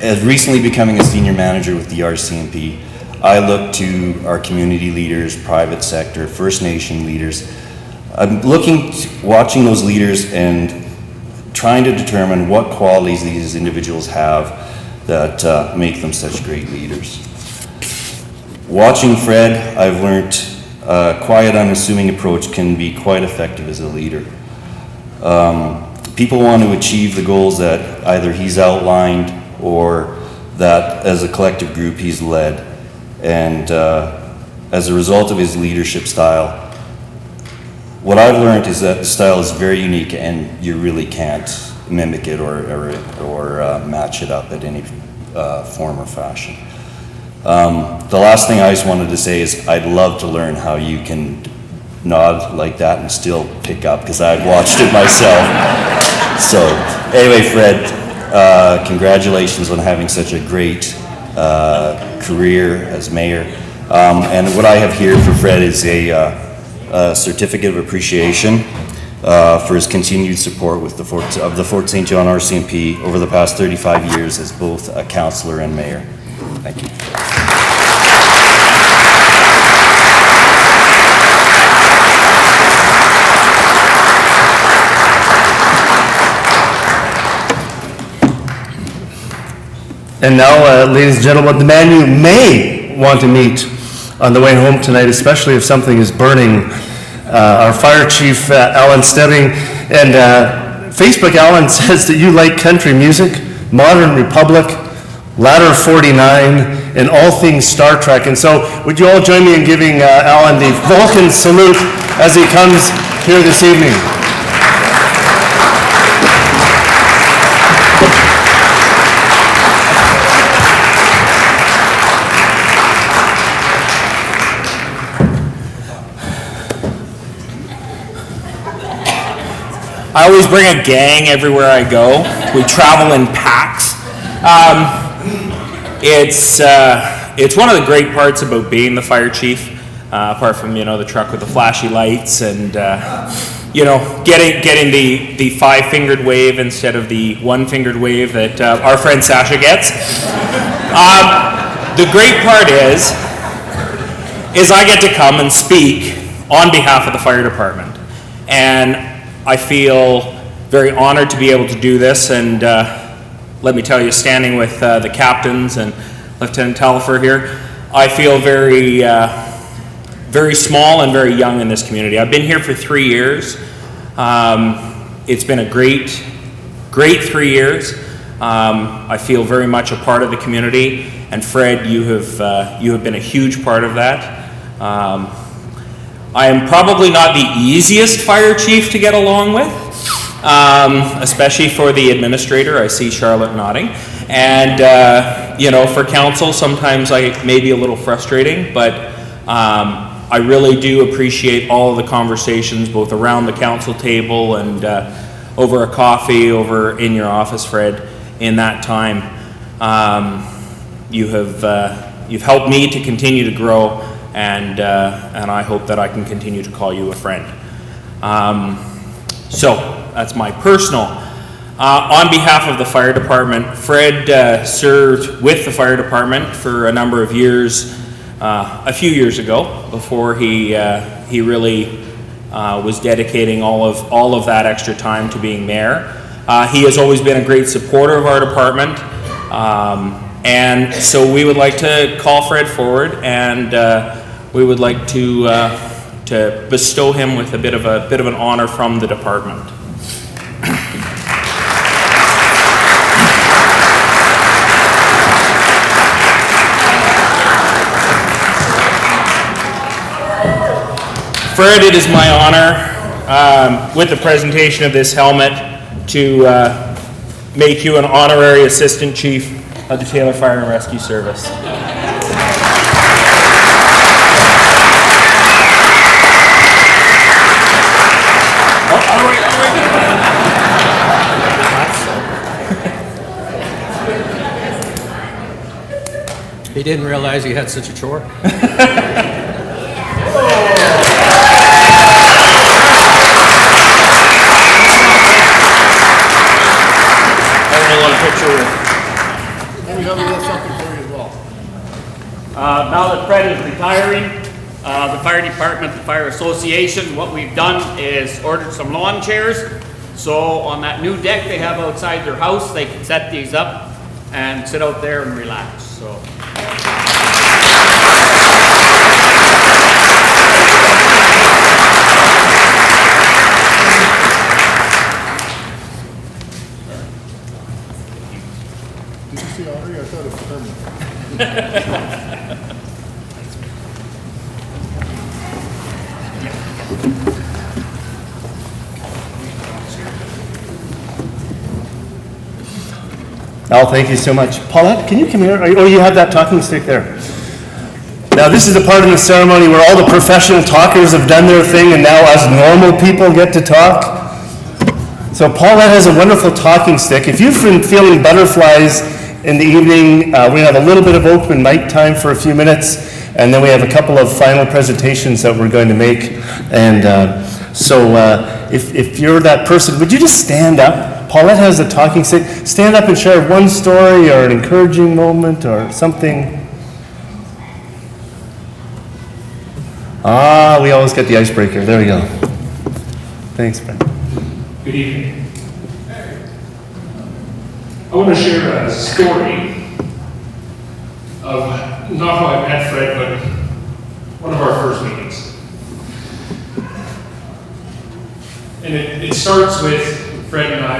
as recently becoming a senior manager with the RCMP, I look to our community leaders, private sector, First Nation leaders. I'm watching those leaders and trying to determine what qualities these individuals have that make them such great leaders. Watching Fred, I've learned a quiet, unassuming approach can be quite effective as a leader. People want to achieve the goals that either he's outlined or that as a collective group he's led. And as a result of his leadership style, what I've learned is that the style is very unique and you really can't mimic it or match it up at any form or fashion. The last thing I just wanted to say is I'd love to learn how you can nod like that and still pick up, because I've watched it myself. So anyway, Fred, congratulations on having such a great career as mayor. And what I have here for Fred is a certificate of appreciation for his continued support with the Fort St. John RCMP over the past 35 years as both a councillor and mayor. Thank you. And now, ladies and gentlemen, the man you may want to meet on the way home tonight, especially if something is burning, our fire chief, Alan Stebbing. And Facebook, Alan says that you like country music, Modern Republic, Ladder 49, and all things Star Trek. And so would you all join me in giving Alan the Vulcan salute as he comes here this evening? I always bring a gang everywhere I go. We travel in packs. It's one of the great parts about being the fire chief, apart from, the truck with the flashy lights and, getting the five-fingered wave instead of the one-fingered wave that our friend Sasha gets. The great part is I get to come and speak on behalf of the fire department. And I feel very honored to be able to do this. And let me tell you, standing with the captains and Lieutenant Telfer here, I feel very, very small and very young in this community. I've been here for 3 years. It's been a great 3 years. I feel very much a part of the community, and Fred, you have been a huge part of that. I am probably not the easiest fire chief to get along with, especially for the administrator. I see Charlotte nodding. And, for council, sometimes I may be a little frustrating, but I really do appreciate all of the conversations, both around the council table and over a coffee, over in your office, Fred, in that time. You've helped me to continue to grow, and I hope that I can continue to call you a friend. So that's my personal. On behalf of the fire department, Fred served with the fire department for a number of years, a few years ago, before he really was dedicating all of that extra time to being mayor. He has always been a great supporter of our department, and so we would like to call Fred forward, and we would like to bestow him with a bit of an honor from the department. Fred, it is my honor, with the presentation of this helmet, to make you an honorary assistant chief of the Taylor Fire and Rescue Service. He didn't realize he had such a chore. Now that Fred is retiring, the fire department, the fire association, what we've done is ordered some lawn chairs. So on that new deck they have outside their house, they can set these up and sit out there and relax. So. Did you see Audrey? I thought it was permanent. Al, thank you so much. Paulette, can you come here? Oh, you have that talking stick there. Now, this is the part of the ceremony where all the professional talkers have done their thing, and now us normal people get to talk. So Paulette has a wonderful talking stick. If you've been feeling butterflies in the evening, we have a little bit of open mic time for a few minutes, and then we have a couple of final presentations that we're going to make. And so if you're that person, would you just stand up? Paulette has a talking stick. Stand up and share one story or an encouraging moment or something. Ah, we always get the icebreaker. There we go. Thanks, Brent. Good evening. I want to share a story of not how I met Fred, but one of our first meetings. And it starts with Fred and I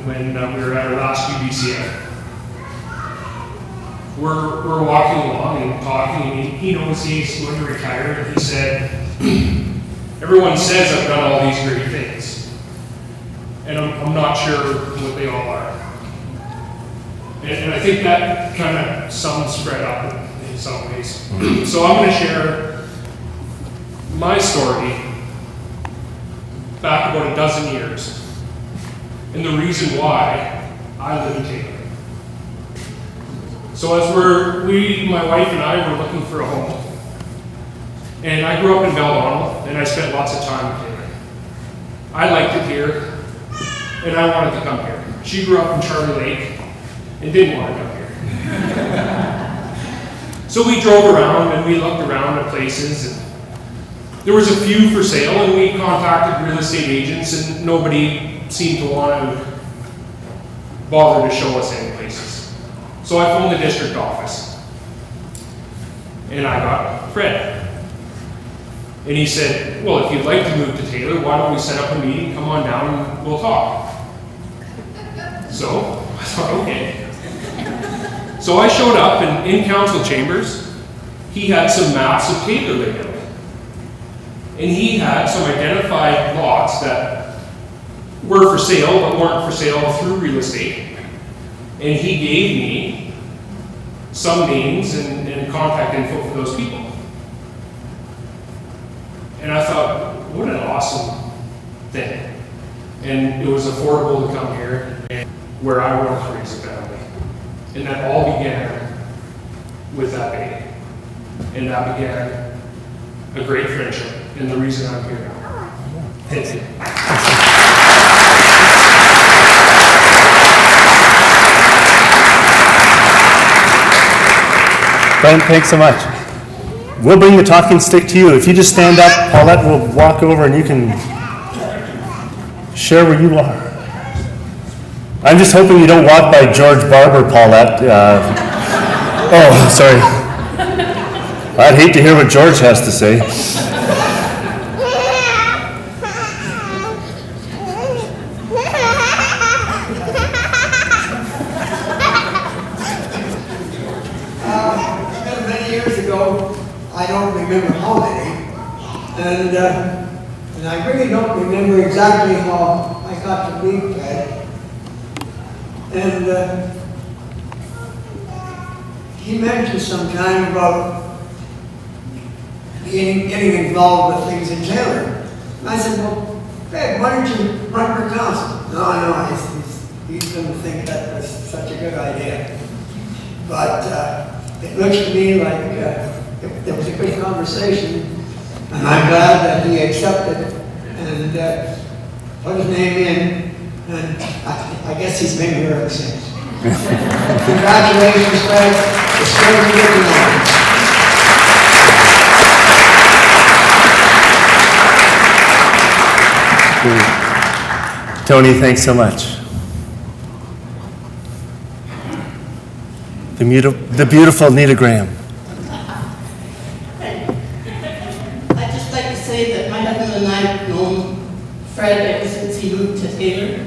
when we were at our last UBCF. We're walking along and talking, and he knows he's going to retire, and he said, everyone says I've done all these great things, and I'm not sure what they all are. And I think that kind of sums Fred up in some ways. So I'm going to share my story back about a dozen years. and the reason why I live in Taylor. So as my wife and I were looking for a home, and I grew up in Bell and I spent lots of time in Taylor. I liked it here, and I wanted to come here. She grew up in Charlie Lake and didn't want to come here. So we drove around and we looked around at places, and there was a few for sale, and we contacted real estate agents, and nobody seemed to want to bother to show us any places. So I phoned the district office, and I got Fred. And he said, well, if you'd like to move to Taylor, why don't we set up a meeting, come on down and we'll talk. So I thought, okay. So I showed up, and in council chambers, he had some maps of Taylor laid out. And he had some identified lots that were for sale, but weren't for sale through real estate. And he gave me some names and contact info for those people. And I thought, what an awesome thing. And it was affordable to come here, and where I wanted to raise a family. And that all began with that baby. And that began a great friendship, and the reason I'm here now. Thank you. Brent, thanks so much. We'll bring the talking stick to you. If you just stand up, Paulette will walk over and you can share where you are. I'm just hoping you don't walk by George Barber, Paulette. Oh, sorry. I'd hate to hear what George has to say. Many years ago, I don't remember how many, and I really don't remember exactly how I got to meet Fred. And he mentioned sometime about getting involved with things in Taylor. And I said, well, Fred, why don't you run for council? No, he's going to think that was such a good idea. But it looks to me like there was a good conversation, and I'm glad that he accepted and put his name in, and I guess he's been here ever since. Congratulations, Fred. It's great to get to know you. Tony, thanks so much. The beautiful Nita Graham. I'd just like to say that my husband and I have known Fred ever since he moved to Taylor.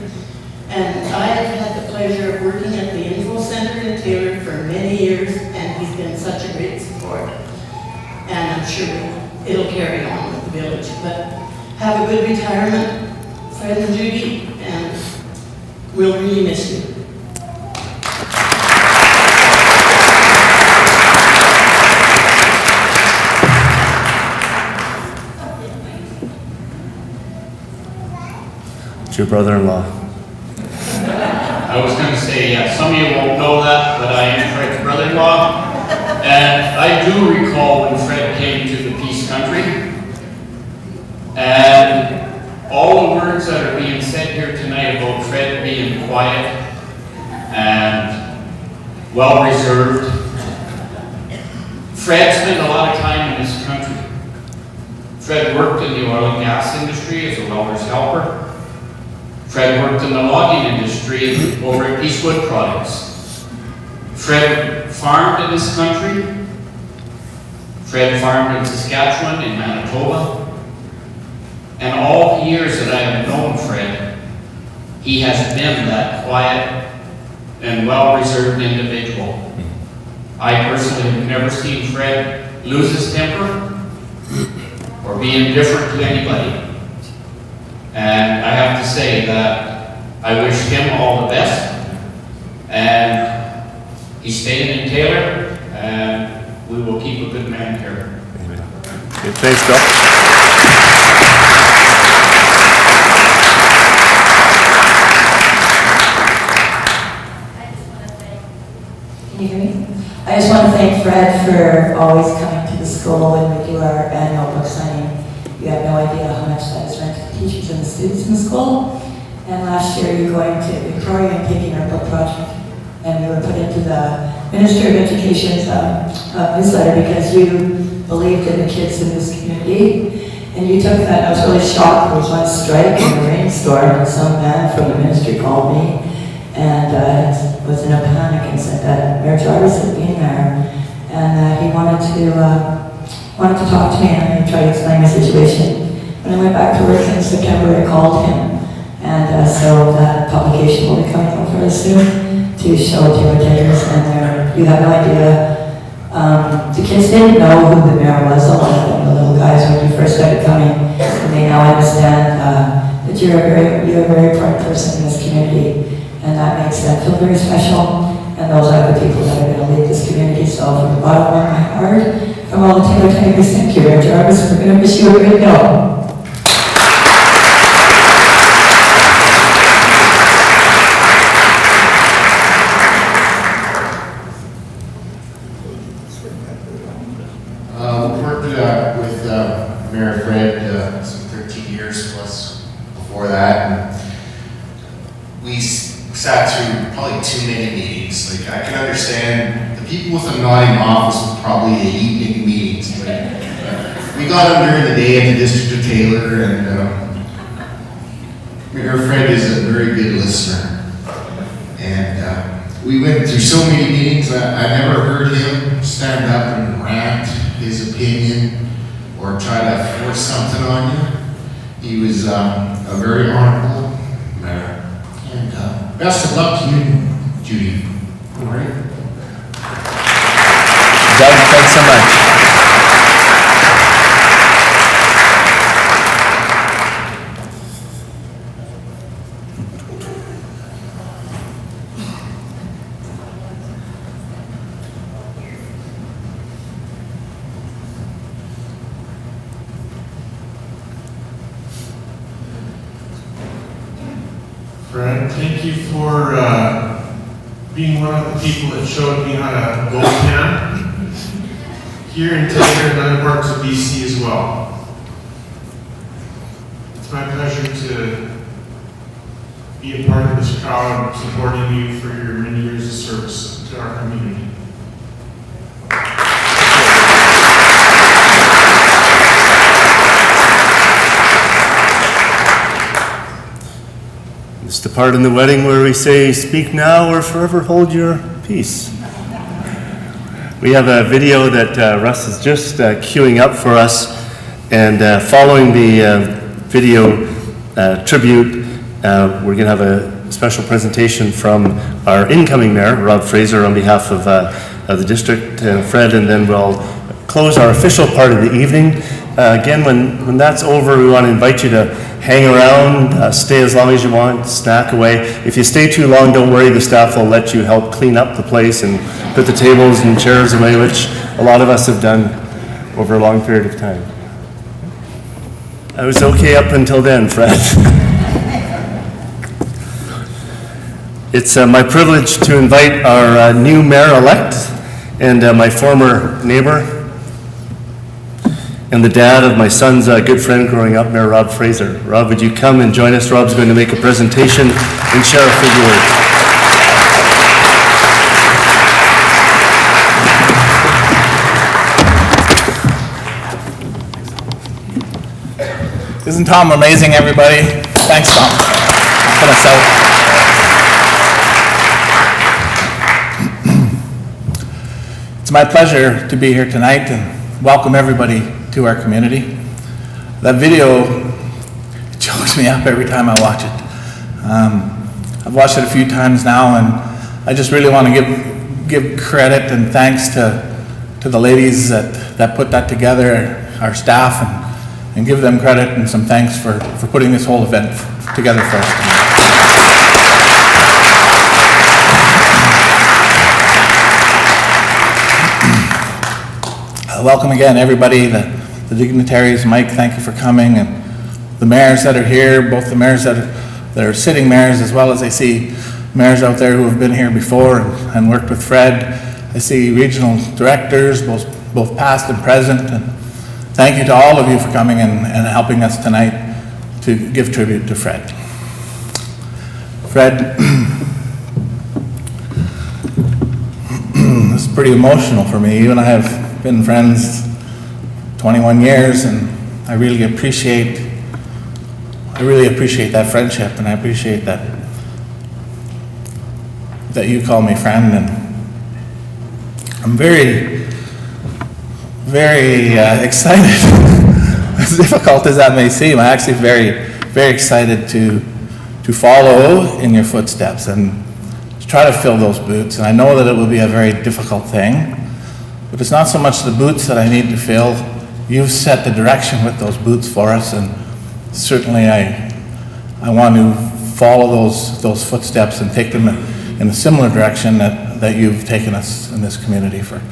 And I have had the pleasure of working at the Info Center in Taylor for many years, and he's been such a great support. And I'm sure it'll carry on with the village. But have a good retirement, Fred and Judy, and we'll really miss you. Your brother-in-law. I was going to say, some of you won't know that, but I am Fred's brother-in-law. And I do recall when Fred came to the Peace Country. And all the words that are being said here tonight about Fred being quiet and well-reserved. Fred spent a lot of time in this country. Fred worked in the oil and gas industry as a welder's helper. Fred worked in the logging industry over at Eastwood Products. Fred farmed in this country. Fred farmed in Saskatchewan, in Manitoba. And all the years that I have known Fred, he has been that quiet and well-reserved individual. I personally have never seen Fred lose his temper or be indifferent to anybody. And I have to say that I wish him all the best, and he's staying in Taylor, and we will keep a good man here. Amen. Okay, thanks, Bill. thank Fred for always coming to the school when we do our annual book signing. You have no idea how much that has meant to the teachers and the students in the school. And last year, you're going to Victoria and taking our book project, and you were put into the Minister of Education's newsletter because you believed in the kids in this community. And you took that. I was really shocked. There was one strike in a rainstorm, and some man from the ministry called me and was in a panic and said that Mayor Jarvis had been there, and he wanted to talk to me, and I tried to explain my situation. When I went back to work in September, I called him, and so that publication will be coming out fairly soon to show imitators, and you have no idea. The kids didn't know who the mayor was, a lot of them, the little guys, when you first started coming, and they now understand that you're a very important person in this community, and that makes them feel very special, and those are the people that are going to lead this community. So from the bottom of my heart, from all the Taylor Tigers, thank you, Fred Jarvis. We're going to miss you a great deal. We've worked with Mayor Fred some 13 years plus before that, and we sat through probably too many meetings. Like, I can understand the people with them not in office would probably hate evening meetings, but we got them during the day in the District of Taylor, and Mayor Fred is a very good listener. And we went through so many meetings. I never heard him stand up and rant his opinion or try to force something on you. He was a very honorable mayor. And best of luck to you, Judy. All right. Doug, thanks so much. Fred, thank you for being one of the people that showed me how to goal can here in Taylor and other parts of BC as well. It's my pleasure to be a part of this crowd supporting you for your many years of service to our community. It's the part in the wedding where we say, speak now or forever hold your peace. We have a video that Russ is just queuing up for us, and following the video tribute, we're going to have a special presentation from our incoming mayor, Rob Fraser, on behalf of the district, Fred, and then we'll close our official part of the evening. Again, when that's over, we want to invite you to hang around, stay as long as you want, snack away. If you stay too long, don't worry, the staff will let you help clean up the place and put the tables and chairs away, which a lot of us have done over a long period of time. I was okay up until then, Fred. It's my privilege to invite our new mayor-elect and my former neighbor, and the dad of my son's good friend growing up, Mayor Rob Fraser. Rob, would you come and join us? Rob's going to make a presentation and share a few words. Isn't Tom amazing, everybody? Thanks, Tom. Put us out. It's my pleasure to be here tonight and welcome everybody to our community. That video chokes me up every time I watch it. I've watched it a few times now, and I just really want to give credit and thanks to the ladies that put that together, our staff, and give them credit and some thanks for putting this whole event together for us tonight. Welcome again, everybody, the dignitaries. Mike, thank you for coming, and the mayors that are here, both the mayors that are sitting mayors, as well as I see mayors out there who have been here before and worked with Fred. I see regional directors, both past and present, and thank you to all of you for coming and helping us tonight to give tribute to Fred. Fred, it's pretty emotional for me. You and I have been friends 21 years, and I really appreciate that friendship, and I appreciate that you call me friend, and I'm very, very excited. As difficult as that may seem, I'm actually very, very excited to follow in your footsteps and to try to fill those boots. And I know that it will be a very difficult thing, but it's not so much the boots that I need to fill. You've set the direction with those boots for us, and certainly I want to follow those footsteps and take them in a similar direction that you've taken us in this community for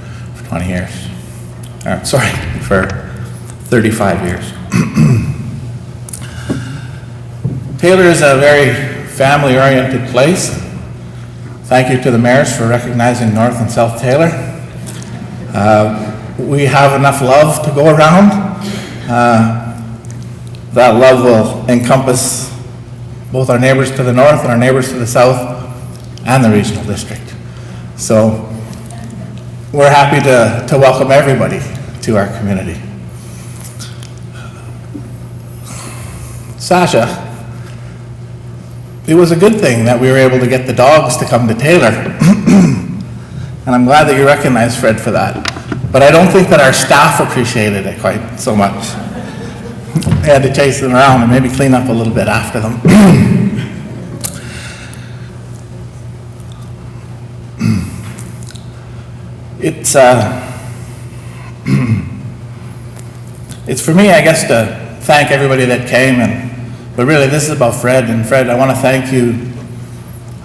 20 years. Sorry, for 35 years. Taylor is a very family-oriented place. Thank you to the mayors for recognizing North and South Taylor. We have enough love to go around. That love will encompass both our neighbors to the north and our neighbors to the south and the regional district. So we're happy to welcome everybody to our community. Sasha, it was a good thing that we were able to get the dogs to come to Taylor. And I'm glad that you recognize Fred for that. But I don't think that our staff appreciated it quite so much. I had to chase them around and maybe clean up a little bit after them. It's for me, I guess, to thank everybody that came, but really this is about Fred. And Fred, I want to thank you.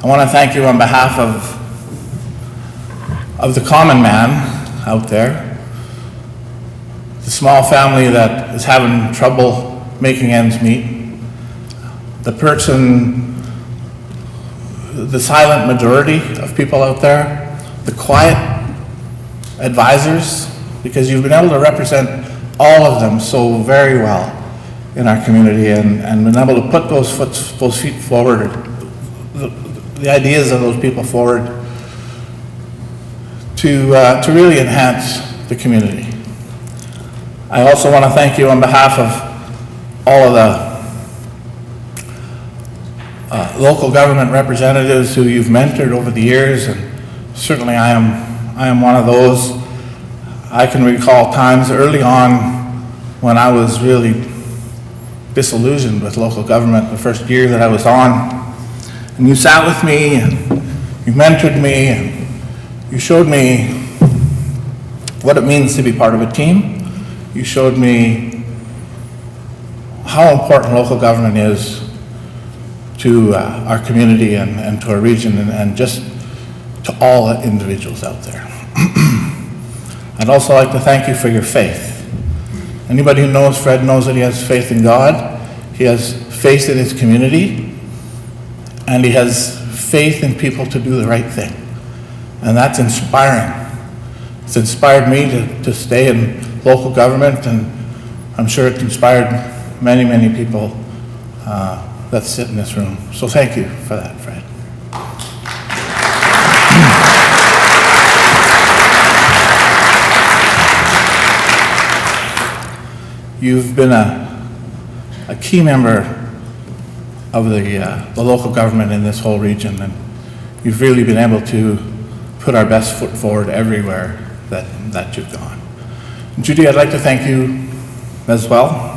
I want to thank you on behalf of the common man out there, the small family that is having trouble making ends meet, the silent majority of people out there, the quiet advisors, because you've been able to represent all of them so very well in our community, and been able to put those feet forward, the ideas of those people forward to really enhance the community. I also want to thank you on behalf of all of the local government representatives who you've mentored over the years, and certainly I am one of those. I can recall times early on when I was really disillusioned with local government the first year that I was on, and you sat with me and you mentored me and you showed me what it means to be part of a team. You showed me how important local government is to our community and to our region, and just to all the individuals out there. I'd also like to thank you for your faith. Anybody who knows Fred knows that he has faith in God, he has faith in his community, and he has faith in people to do the right thing. And that's inspiring. It's inspired me to stay in local government, and I'm sure it inspired many, many people that sit in this room. So thank you for that, Fred. You've been a key member of the local government in this whole region, and you've really been able to put our best foot forward everywhere that you've gone. Judy, I'd like to thank you as well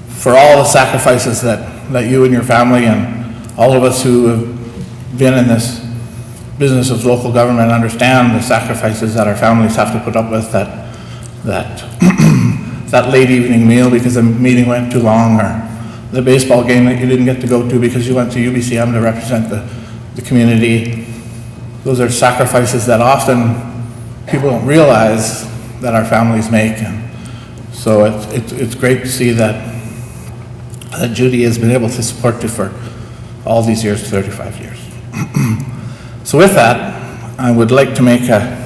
for all the sacrifices that you and your family and all of us who have been in this business of local government understand the sacrifices that our families have to put up with, that late evening meal because the meeting went too long, or the baseball game that you didn't get to go to because you went to UBCM to represent the community. Those are sacrifices that often people don't realize that our families make, and so it's great to see that Judy has been able to support you for all these years, 35 years. So with that, I would like to make a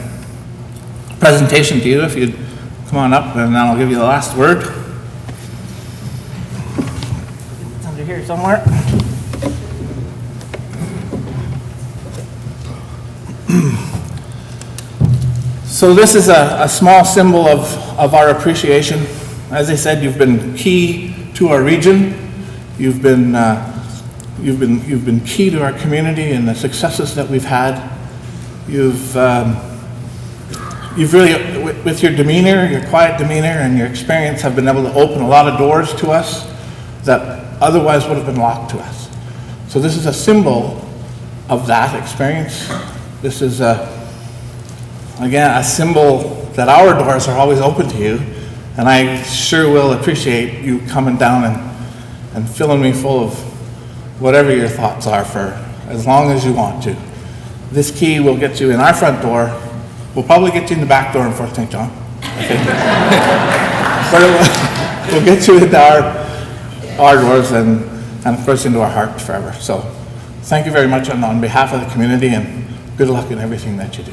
presentation to you. If you'd come on up, and then I'll give you the last word. It's under here somewhere. So this is a small symbol of our appreciation. As I said, you've been key to our region. You've been key to our community and the successes that we've had. You've really, with your demeanor, your quiet demeanor and your experience, have been able to open a lot of doors to us that otherwise would have been locked to us. So this is a symbol of that experience. This is again, a symbol that our doors are always open to you, and I sure will appreciate you coming down and filling me full of whatever your thoughts are for as long as you want to. This key will get you in our front door. We'll probably get you in the back door in Fort St. John. Okay. But we'll get you into our doors and of course into our hearts forever. So thank you very much on behalf of the community, and good luck in everything that you do.